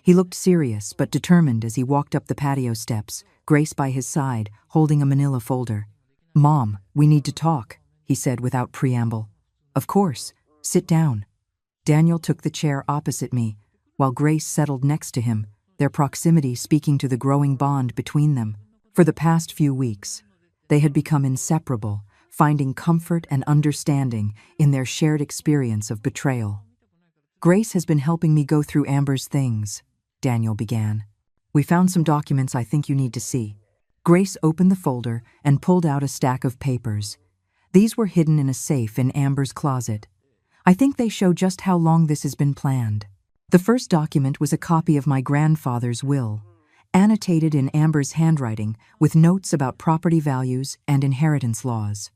He looked serious but determined as he walked up the patio steps, Grace by his side, holding a manila folder. "Mom, we need to talk," he said without preamble. "Of course. Sit down." Daniel took the chair opposite me, while Grace settled next to him, their proximity speaking to the growing bond between them. For the past few weeks, they had become inseparable, finding comfort and understanding in their shared experience of betrayal. "Grace has been helping me go through Amber's things," Daniel began. "We found some documents I think you need to see." Grace opened the folder and pulled out a stack of papers. These were hidden in a safe in Amber's closet. I think they show just how long this has been planned. The first document was a copy of my grandfather's will, annotated in Amber's handwriting with notes about property values and inheritance laws.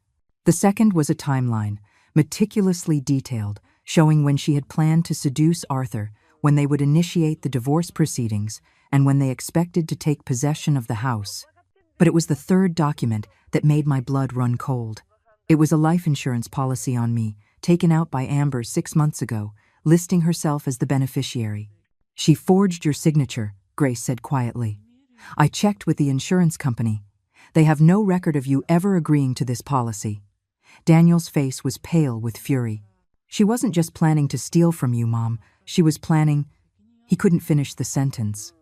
The second was a timeline, meticulously detailed, showing when she had planned to seduce Arthur, when they would initiate the divorce proceedings, and when they expected to take possession of the house. But it was the third document that made my blood run cold. It was a life insurance policy on me, taken out by Amber 6 months ago, listing herself as the beneficiary. "She forged your signature," Grace said quietly. "I checked with the insurance company. They have no record of you ever agreeing to this policy." Daniel's face was pale with fury. "She wasn't just planning to steal from you, Mom. She was planning—" He couldn't finish the sentence.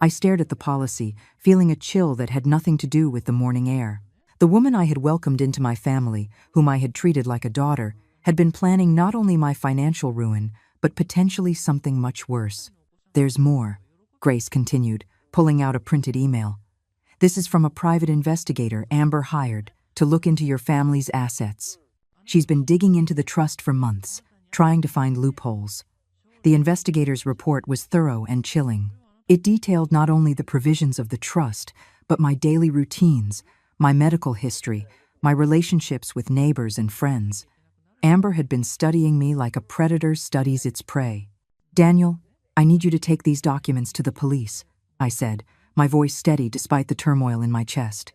I stared at the policy, feeling a chill that had nothing to do with the morning air. The woman I had welcomed into my family, whom I had treated like a daughter, had been planning not only my financial ruin, but potentially something much worse. "There's more," Grace continued, pulling out a printed email. "This is from a private investigator Amber hired to look into your family's assets. She's been digging into the trust for months, trying to find loopholes." The investigator's report was thorough and chilling. It detailed not only the provisions of the trust, but my daily routines, my medical history, my relationships with neighbors and friends. Amber had been studying me like a predator studies its prey. "Daniel, I need you to take these documents to the police," I said, my voice steady despite the turmoil in my chest.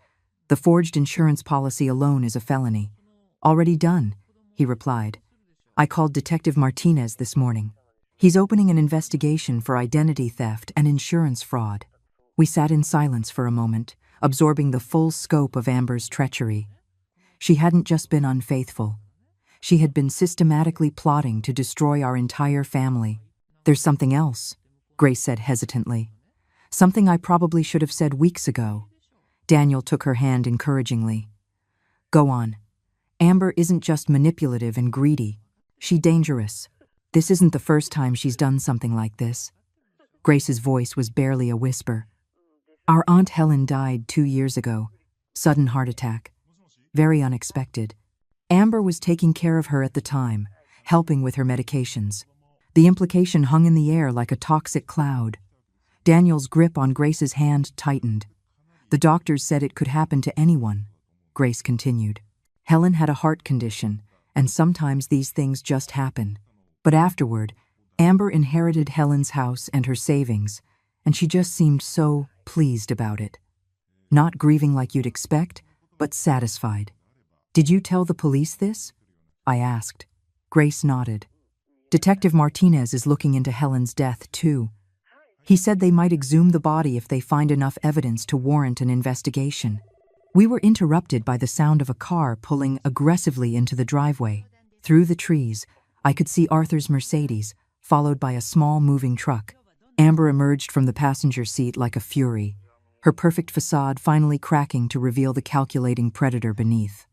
"The forged insurance policy alone is a felony." "Already done," he replied. "I called Detective Martinez this morning. He's opening an investigation for identity theft and insurance fraud." We sat in silence for a moment, absorbing the full scope of Amber's treachery. She hadn't just been unfaithful. She had been systematically plotting to destroy our entire family. "There's something else," Grace said hesitantly. "Something I probably should have said weeks ago." Daniel took her hand encouragingly. "Go on. Amber isn't just manipulative and greedy. She's dangerous. This isn't the first time she's done something like this." Grace's voice was barely a whisper. "Our Aunt Helen died 2 years ago. Sudden heart attack. Very unexpected. Amber was taking care of her at the time, helping with her medications. The implication hung in the air like a toxic cloud." Daniel's grip on Grace's hand tightened. "The doctors said it could happen to anyone," Grace continued. "Helen had a heart condition, and sometimes these things just happen. But afterward, Amber inherited Helen's house and her savings, and she just seemed so pleased about it. Not grieving like you'd expect, but satisfied." "Did you tell the police this?" I asked. Grace nodded. "Detective Martinez is looking into Helen's death, too. He said they might exhume the body if they find enough evidence to warrant an investigation." We were interrupted by the sound of a car pulling aggressively into the driveway. Through the trees, I could see Arthur's Mercedes, followed by a small moving truck. Amber emerged from the passenger seat like a fury, her perfect facade finally cracking to reveal the calculating predator beneath.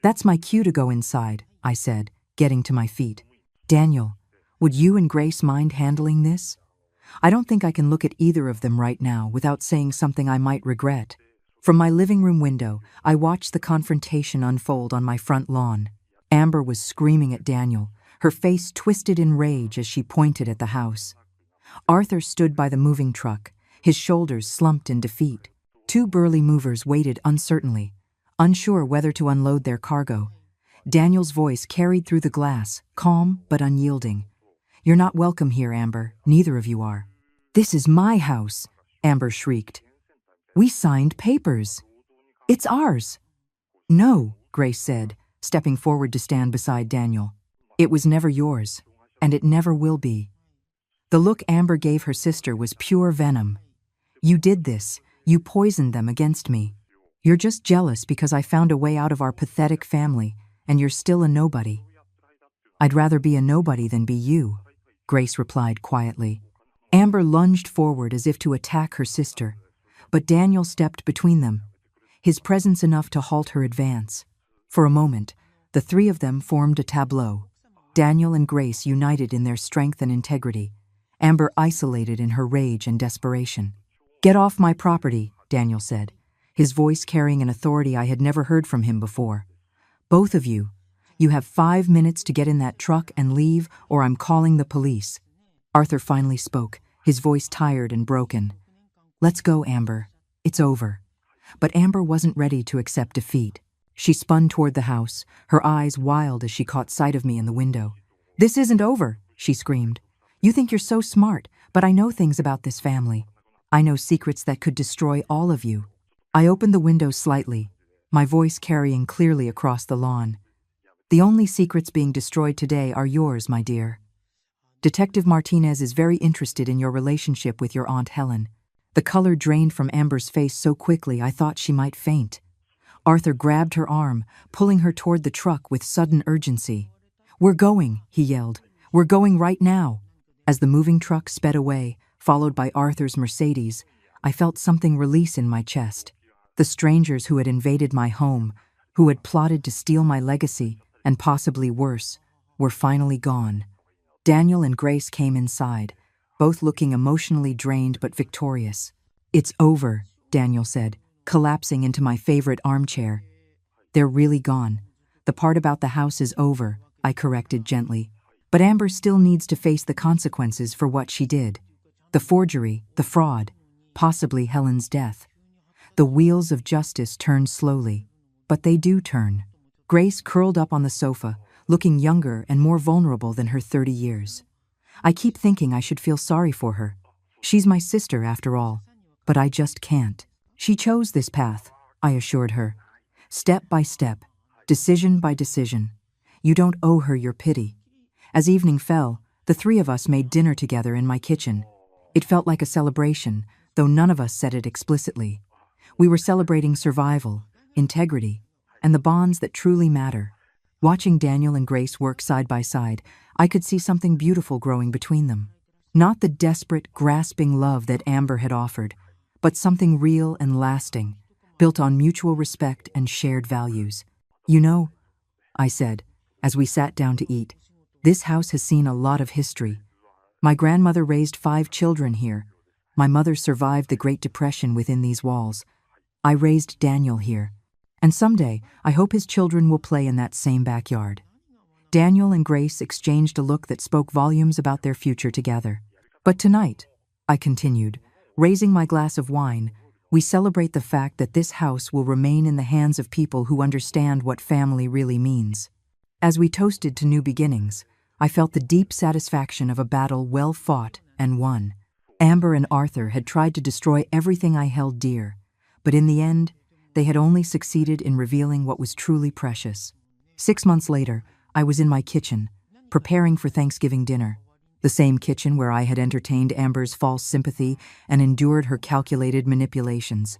"That's my cue to go inside," I said, getting to my feet. "Daniel, would you and Grace mind handling this? I don't think I can look at either of them right now without saying something I might regret." From my living room window, I watched the confrontation unfold on my front lawn. Amber was screaming at Daniel, her face twisted in rage as she pointed at the house. Arthur stood by the moving truck, his shoulders slumped in defeat. 2 burly movers waited uncertainly, unsure whether to unload their cargo. Daniel's voice carried through the glass, calm but unyielding. "You're not welcome here, Amber. Neither of you are." "This is my house," Amber shrieked. "We signed papers. It's ours." "No," Grace said, stepping forward to stand beside Daniel. "It was never yours, and it never will be." The look Amber gave her sister was pure venom. "You did this. You poisoned them against me. You're just jealous because I found a way out of our pathetic family, and you're still a nobody." "I'd rather be a nobody than be you," Grace replied quietly. Amber lunged forward as if to attack her sister, but Daniel stepped between them, his presence enough to halt her advance. For a moment, the 3 of them formed a tableau. Daniel and Grace united in their strength and integrity, Amber isolated in her rage and desperation. "Get off my property," Daniel said, his voice carrying an authority I had never heard from him before. "Both of you. You have 5 minutes to get in that truck and leave, or I'm calling the police." Arthur finally spoke, his voice tired and broken. "Let's go, Amber. It's over." But Amber wasn't ready to accept defeat. She spun toward the house, her eyes wild as she caught sight of me in the window. "This isn't over," she screamed. "You think you're so smart, but I know things about this family. I know secrets that could destroy all of you." I opened the window slightly, my voice carrying clearly across the lawn. "The only secrets being destroyed today are yours, my dear. Detective Martinez is very interested in your relationship with your Aunt Helen." The color drained from Amber's face so quickly I thought she might faint. Arthur grabbed her arm, pulling her toward the truck with sudden urgency. "We're going," he yelled. "We're going right now." As the moving truck sped away, followed by Arthur's Mercedes, I felt something release in my chest. The strangers who had invaded my home, who had plotted to steal my legacy, and possibly worse, were finally gone. Daniel and Grace came inside, both looking emotionally drained but victorious. "It's over," Daniel said, collapsing into my favorite armchair. "They're really gone. The part about the house is over," I corrected gently. "But Amber still needs to face the consequences for what she did. The forgery, the fraud, possibly Helen's death. The wheels of justice turn slowly, but they do turn." Grace curled up on the sofa, looking younger and more vulnerable than her 30 years. "I keep thinking I should feel sorry for her. She's my sister, after all, but I just can't. She chose this path," I assured her. "Step by step, decision by decision. You don't owe her your pity." As evening fell, the 3 of us made dinner together in my kitchen. It felt like a celebration, though none of us said it explicitly. We were celebrating survival, integrity, and the bonds that truly matter. Watching Daniel and Grace work side by side, I could see something beautiful growing between them. Not the desperate, grasping love that Amber had offered, but something real and lasting, built on mutual respect and shared values. You know, I said, as we sat down to eat, this house has seen a lot of history. My grandmother raised 5 children here. My mother survived the Great Depression within these walls. I raised Daniel here. And someday, I hope his children will play in that same backyard. Daniel and Grace exchanged a look that spoke volumes about their future together. But tonight, I continued, raising my glass of wine, we celebrate the fact that this house will remain in the hands of people who understand what family really means. As we toasted to new beginnings, I felt the deep satisfaction of a battle well fought and won. Amber and Arthur had tried to destroy everything I held dear, but in the end, they had only succeeded in revealing what was truly precious. 6 months later, I was in my kitchen, preparing for Thanksgiving dinner. The same kitchen where I had entertained Amber's false sympathy and endured her calculated manipulations.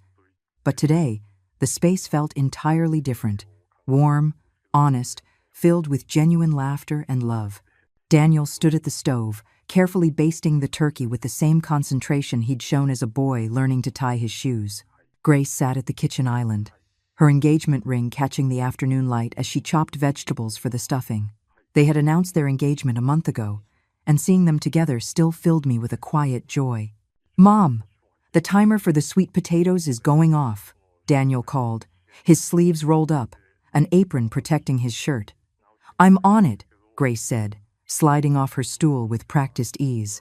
But today, the space felt entirely different, warm, honest, filled with genuine laughter and love. Daniel stood at the stove, carefully basting the turkey with the same concentration he'd shown as a boy learning to tie his shoes. Grace sat at the kitchen island, her engagement ring catching the afternoon light as she chopped vegetables for the stuffing. They had announced their engagement a month ago, and seeing them together still filled me with a quiet joy. "Mom, the timer for the sweet potatoes is going off," Daniel called, his sleeves rolled up, an apron protecting his shirt. "I'm on it," Grace said, sliding off her stool with practiced ease.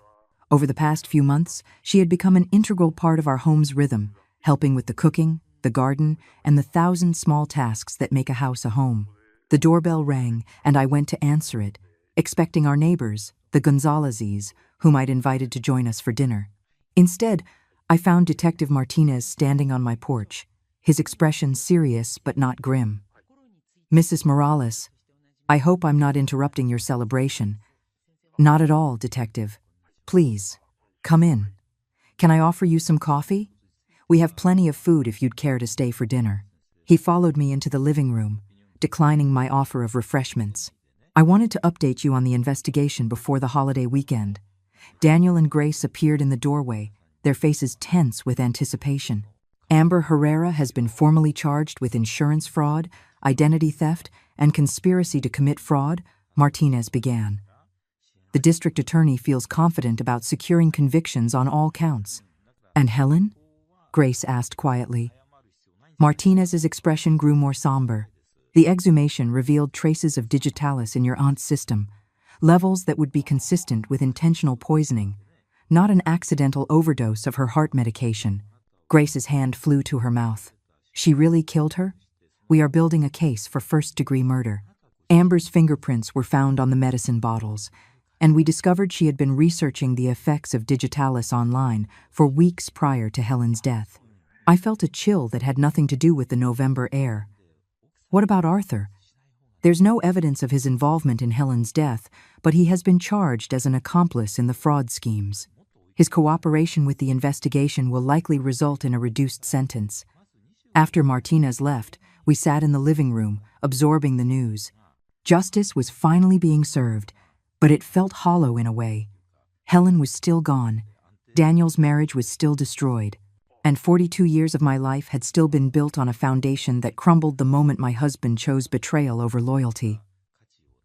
Over the past few months, she had become an integral part of our home's rhythm, helping with the cooking, the garden, and the 1,000 small tasks that make a house a home. The doorbell rang, and I went to answer it, expecting our neighbors, the Gonzaleses, whom I'd invited to join us for dinner. Instead, I found Detective Martinez standing on my porch, his expression serious but not grim. "Mrs. Morales, I hope I'm not interrupting your celebration." "Not at all, Detective. Please, come in. Can I offer you some coffee? We have plenty of food if you'd care to stay for dinner." He followed me into the living room, declining my offer of refreshments. "I wanted to update you on the investigation before the holiday weekend." Daniel and Grace appeared in the doorway, their faces tense with anticipation. "Amber Herrera has been formally charged with insurance fraud, identity theft, and conspiracy to commit fraud," Martinez began. "The district attorney feels confident about securing convictions on all counts." "And Helen?" Grace asked quietly. Martinez's expression grew more somber. "The exhumation revealed traces of digitalis in your aunt's system, levels that would be consistent with intentional poisoning, not an accidental overdose of her heart medication." Grace's hand flew to her mouth. "She really killed her? We are building a case for first-degree murder." Amber's fingerprints were found on the medicine bottles, and we discovered she had been researching the effects of digitalis online for weeks prior to Helen's death. I felt a chill that had nothing to do with the November air. "What about Arthur?" "There's no evidence of his involvement in Helen's death, but he has been charged as an accomplice in the fraud schemes. His cooperation with the investigation will likely result in a reduced sentence." After Martinez left, we sat in the living room, absorbing the news. Justice was finally being served, but it felt hollow in a way. Helen was still gone, Daniel's marriage was still destroyed, and 42 years of my life had still been built on a foundation that crumbled the moment my husband chose betrayal over loyalty.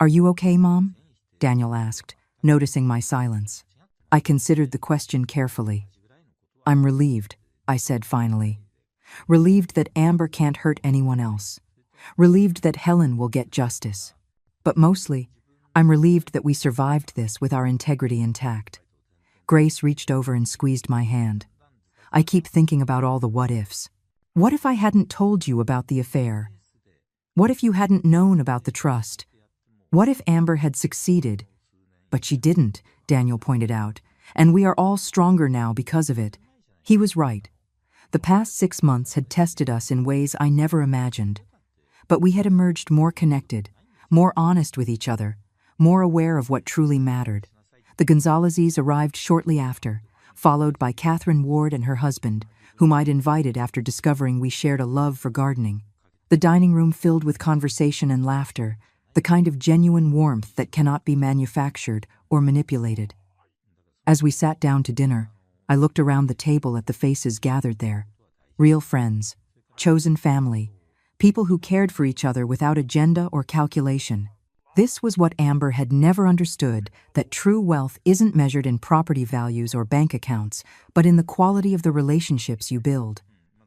"Are you okay, Mom?" Daniel asked, noticing my silence. I considered the question carefully. "I'm relieved," I said finally. "Relieved that Amber can't hurt anyone else. Relieved that Helen will get justice. But mostly, I'm relieved that we survived this with our integrity intact." Grace reached over and squeezed my hand. "I keep thinking about all the what-ifs. What if I hadn't told you about the affair? What if you hadn't known about the trust? What if Amber had succeeded? But she didn't," Daniel pointed out, "and we are all stronger now because of it." He was right. The past 6 months had tested us in ways I never imagined. But we had emerged more connected, more honest with each other, more aware of what truly mattered. The Gonzaleses arrived shortly after, followed by Catherine Ward and her husband, whom I'd invited after discovering we shared a love for gardening. The dining room filled with conversation and laughter, the kind of genuine warmth that cannot be manufactured or manipulated. As we sat down to dinner, I looked around the table at the faces gathered there. Real friends, chosen family, people who cared for each other without agenda or calculation. This was what Amber had never understood, that true wealth isn't measured in property values or bank accounts, but in the quality of the relationships you build.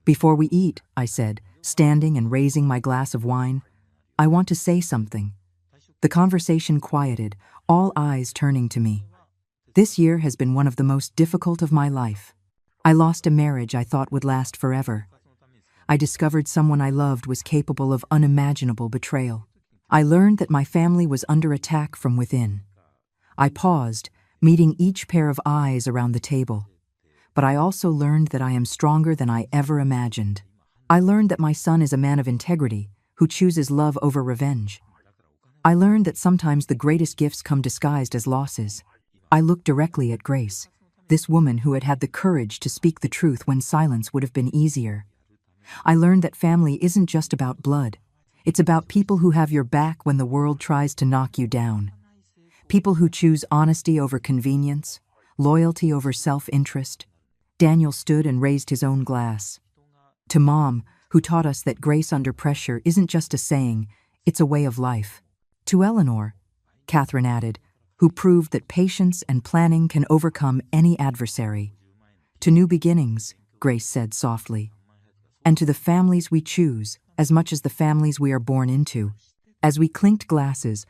Before we eat, I said, standing and raising my glass of wine, I want to say something. The conversation quieted, all eyes turning to me. This year has been one of the most difficult of my life. I lost a marriage I thought would last forever. I discovered someone I loved was capable of unimaginable betrayal. I learned that my family was under attack from within. I paused, meeting each pair of eyes around the table. But I also learned that I am stronger than I ever imagined. I learned that my son is a man of integrity, who chooses love over revenge. I learned that sometimes the greatest gifts come disguised as losses. I looked directly at Grace, this woman who had had the courage to speak the truth when silence would have been easier. I learned that family isn't just about blood. It's about people who have your back when the world tries to knock you down. People who choose honesty over convenience, loyalty over self-interest. Daniel stood and raised his own glass. To Mom, who taught us that grace under pressure isn't just a saying, it's a way of life. To Eleanor, Catherine added, who proved that patience and planning can overcome any adversary. To new beginnings, Grace said softly. And to the families we choose, as much as the families we are born into. As we clinked glasses,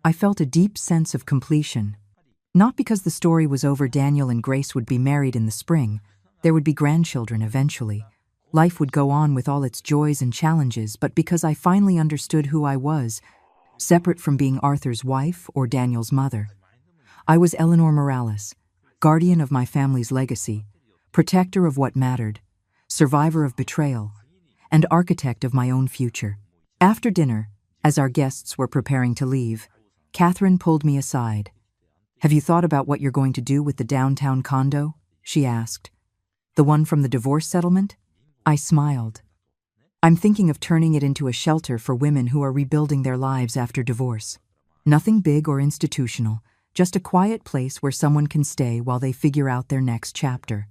I felt a deep sense of completion. Not because the story was over. Daniel and Grace would be married in the spring. There would be grandchildren eventually. Life would go on with all its joys and challenges, but because I finally understood who I was, separate from being Arthur's wife or Daniel's mother. I was Eleanor Morales, guardian of my family's legacy, protector of what mattered, survivor of betrayal, and architect of my own future. After dinner, as our guests were preparing to leave, Catherine pulled me aside. "Have you thought about what you're going to do with the downtown condo?" she asked. "The one from the divorce settlement?" I smiled. "I'm thinking of turning it into a shelter for women who are rebuilding their lives after divorce. Nothing big or institutional, just a quiet place where someone can stay while they figure out their next chapter."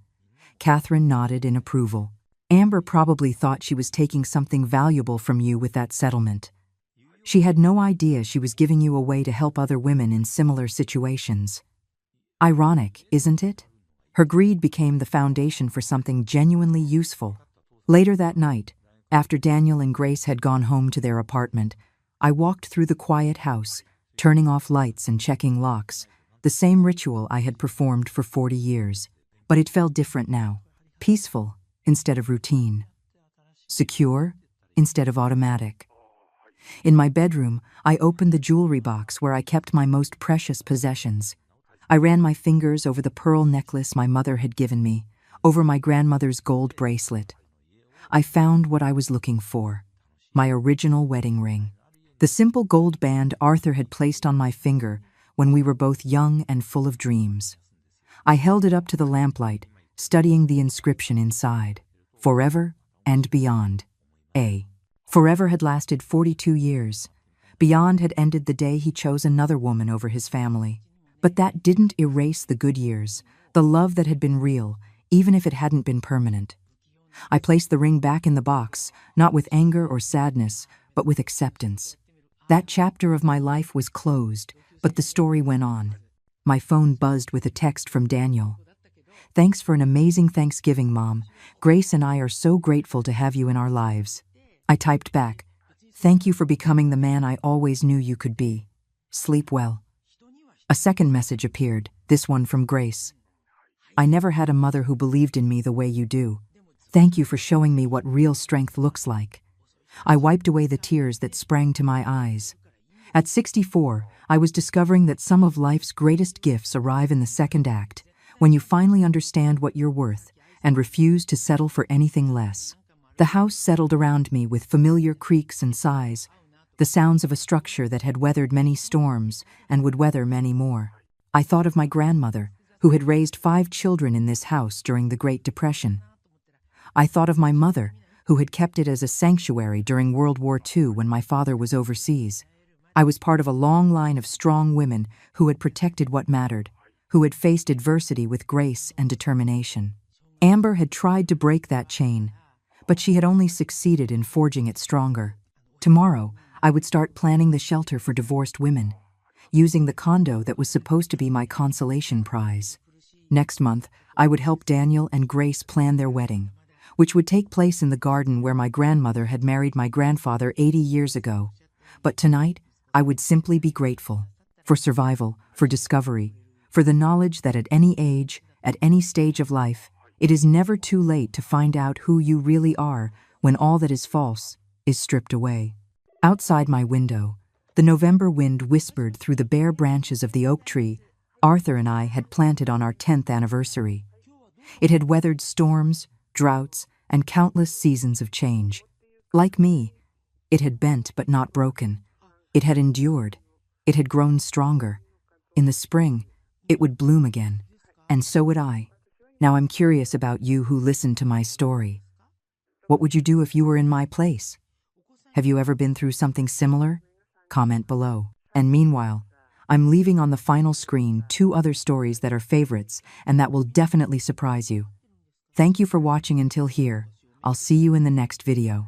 Catherine nodded in approval. "Amber probably thought she was taking something valuable from you with that settlement. She had no idea she was giving you away to help other women in similar situations. Ironic, isn't it? Her greed became the foundation for something genuinely useful." Later that night, after Daniel and Grace had gone home to their apartment, I walked through the quiet house, turning off lights and checking locks, the same ritual I had performed for 40 years. But it felt different now. Peaceful instead of routine. Secure instead of automatic. In my bedroom, I opened the jewelry box where I kept my most precious possessions. I ran my fingers over the pearl necklace my mother had given me, over my grandmother's gold bracelet. I found what I was looking for, my original wedding ring. The simple gold band Arthur had placed on my finger when we were both young and full of dreams. I held it up to the lamplight, studying the inscription inside. Forever and beyond. Forever had lasted 42 years. Beyond had ended the day he chose another woman over his family. But that didn't erase the good years, the love that had been real, even if it hadn't been permanent. I placed the ring back in the box, not with anger or sadness, but with acceptance. That chapter of my life was closed, but the story went on. My phone buzzed with a text from Daniel. "Thanks for an amazing Thanksgiving, Mom. Grace and I are so grateful to have you in our lives." I typed back, "Thank you for becoming the man I always knew you could be. Sleep well." A second message appeared, this one from Grace. "I never had a mother who believed in me the way you do. Thank you for showing me what real strength looks like." I wiped away the tears that sprang to my eyes. At 64, I was discovering that some of life's greatest gifts arrive in the second act, when you finally understand what you're worth and refuse to settle for anything less. The house settled around me with familiar creaks and sighs, the sounds of a structure that had weathered many storms and would weather many more. I thought of my grandmother, who had raised 5 children in this house during the Great Depression. I thought of my mother, who had kept it as a sanctuary during World War II when my father was overseas. I was part of a long line of strong women who had protected what mattered, who had faced adversity with grace and determination. Amber had tried to break that chain, but she had only succeeded in forging it stronger. Tomorrow, I would start planning the shelter for divorced women, using the condo that was supposed to be my consolation prize. Next month, I would help Daniel and Grace plan their wedding, which would take place in the garden where my grandmother had married my grandfather 80 years ago. But tonight, I would simply be grateful for survival, for discovery, for the knowledge that at any age, at any stage of life, it is never too late to find out who you really are when all that is false is stripped away. Outside my window, the November wind whispered through the bare branches of the oak tree Arthur and I had planted on our 10th anniversary. It had weathered storms, droughts, and countless seasons of change. Like me, it had bent but not broken. It had endured. It had grown stronger. In the spring, it would bloom again. And so would I. Now I'm curious about you who listened to my story. What would you do if you were in my place? Have you ever been through something similar? Comment below. And meanwhile, I'm leaving on the final screen 2 other stories that are favorites and that will definitely surprise you. Thank you for watching until here. I'll see you in the next video.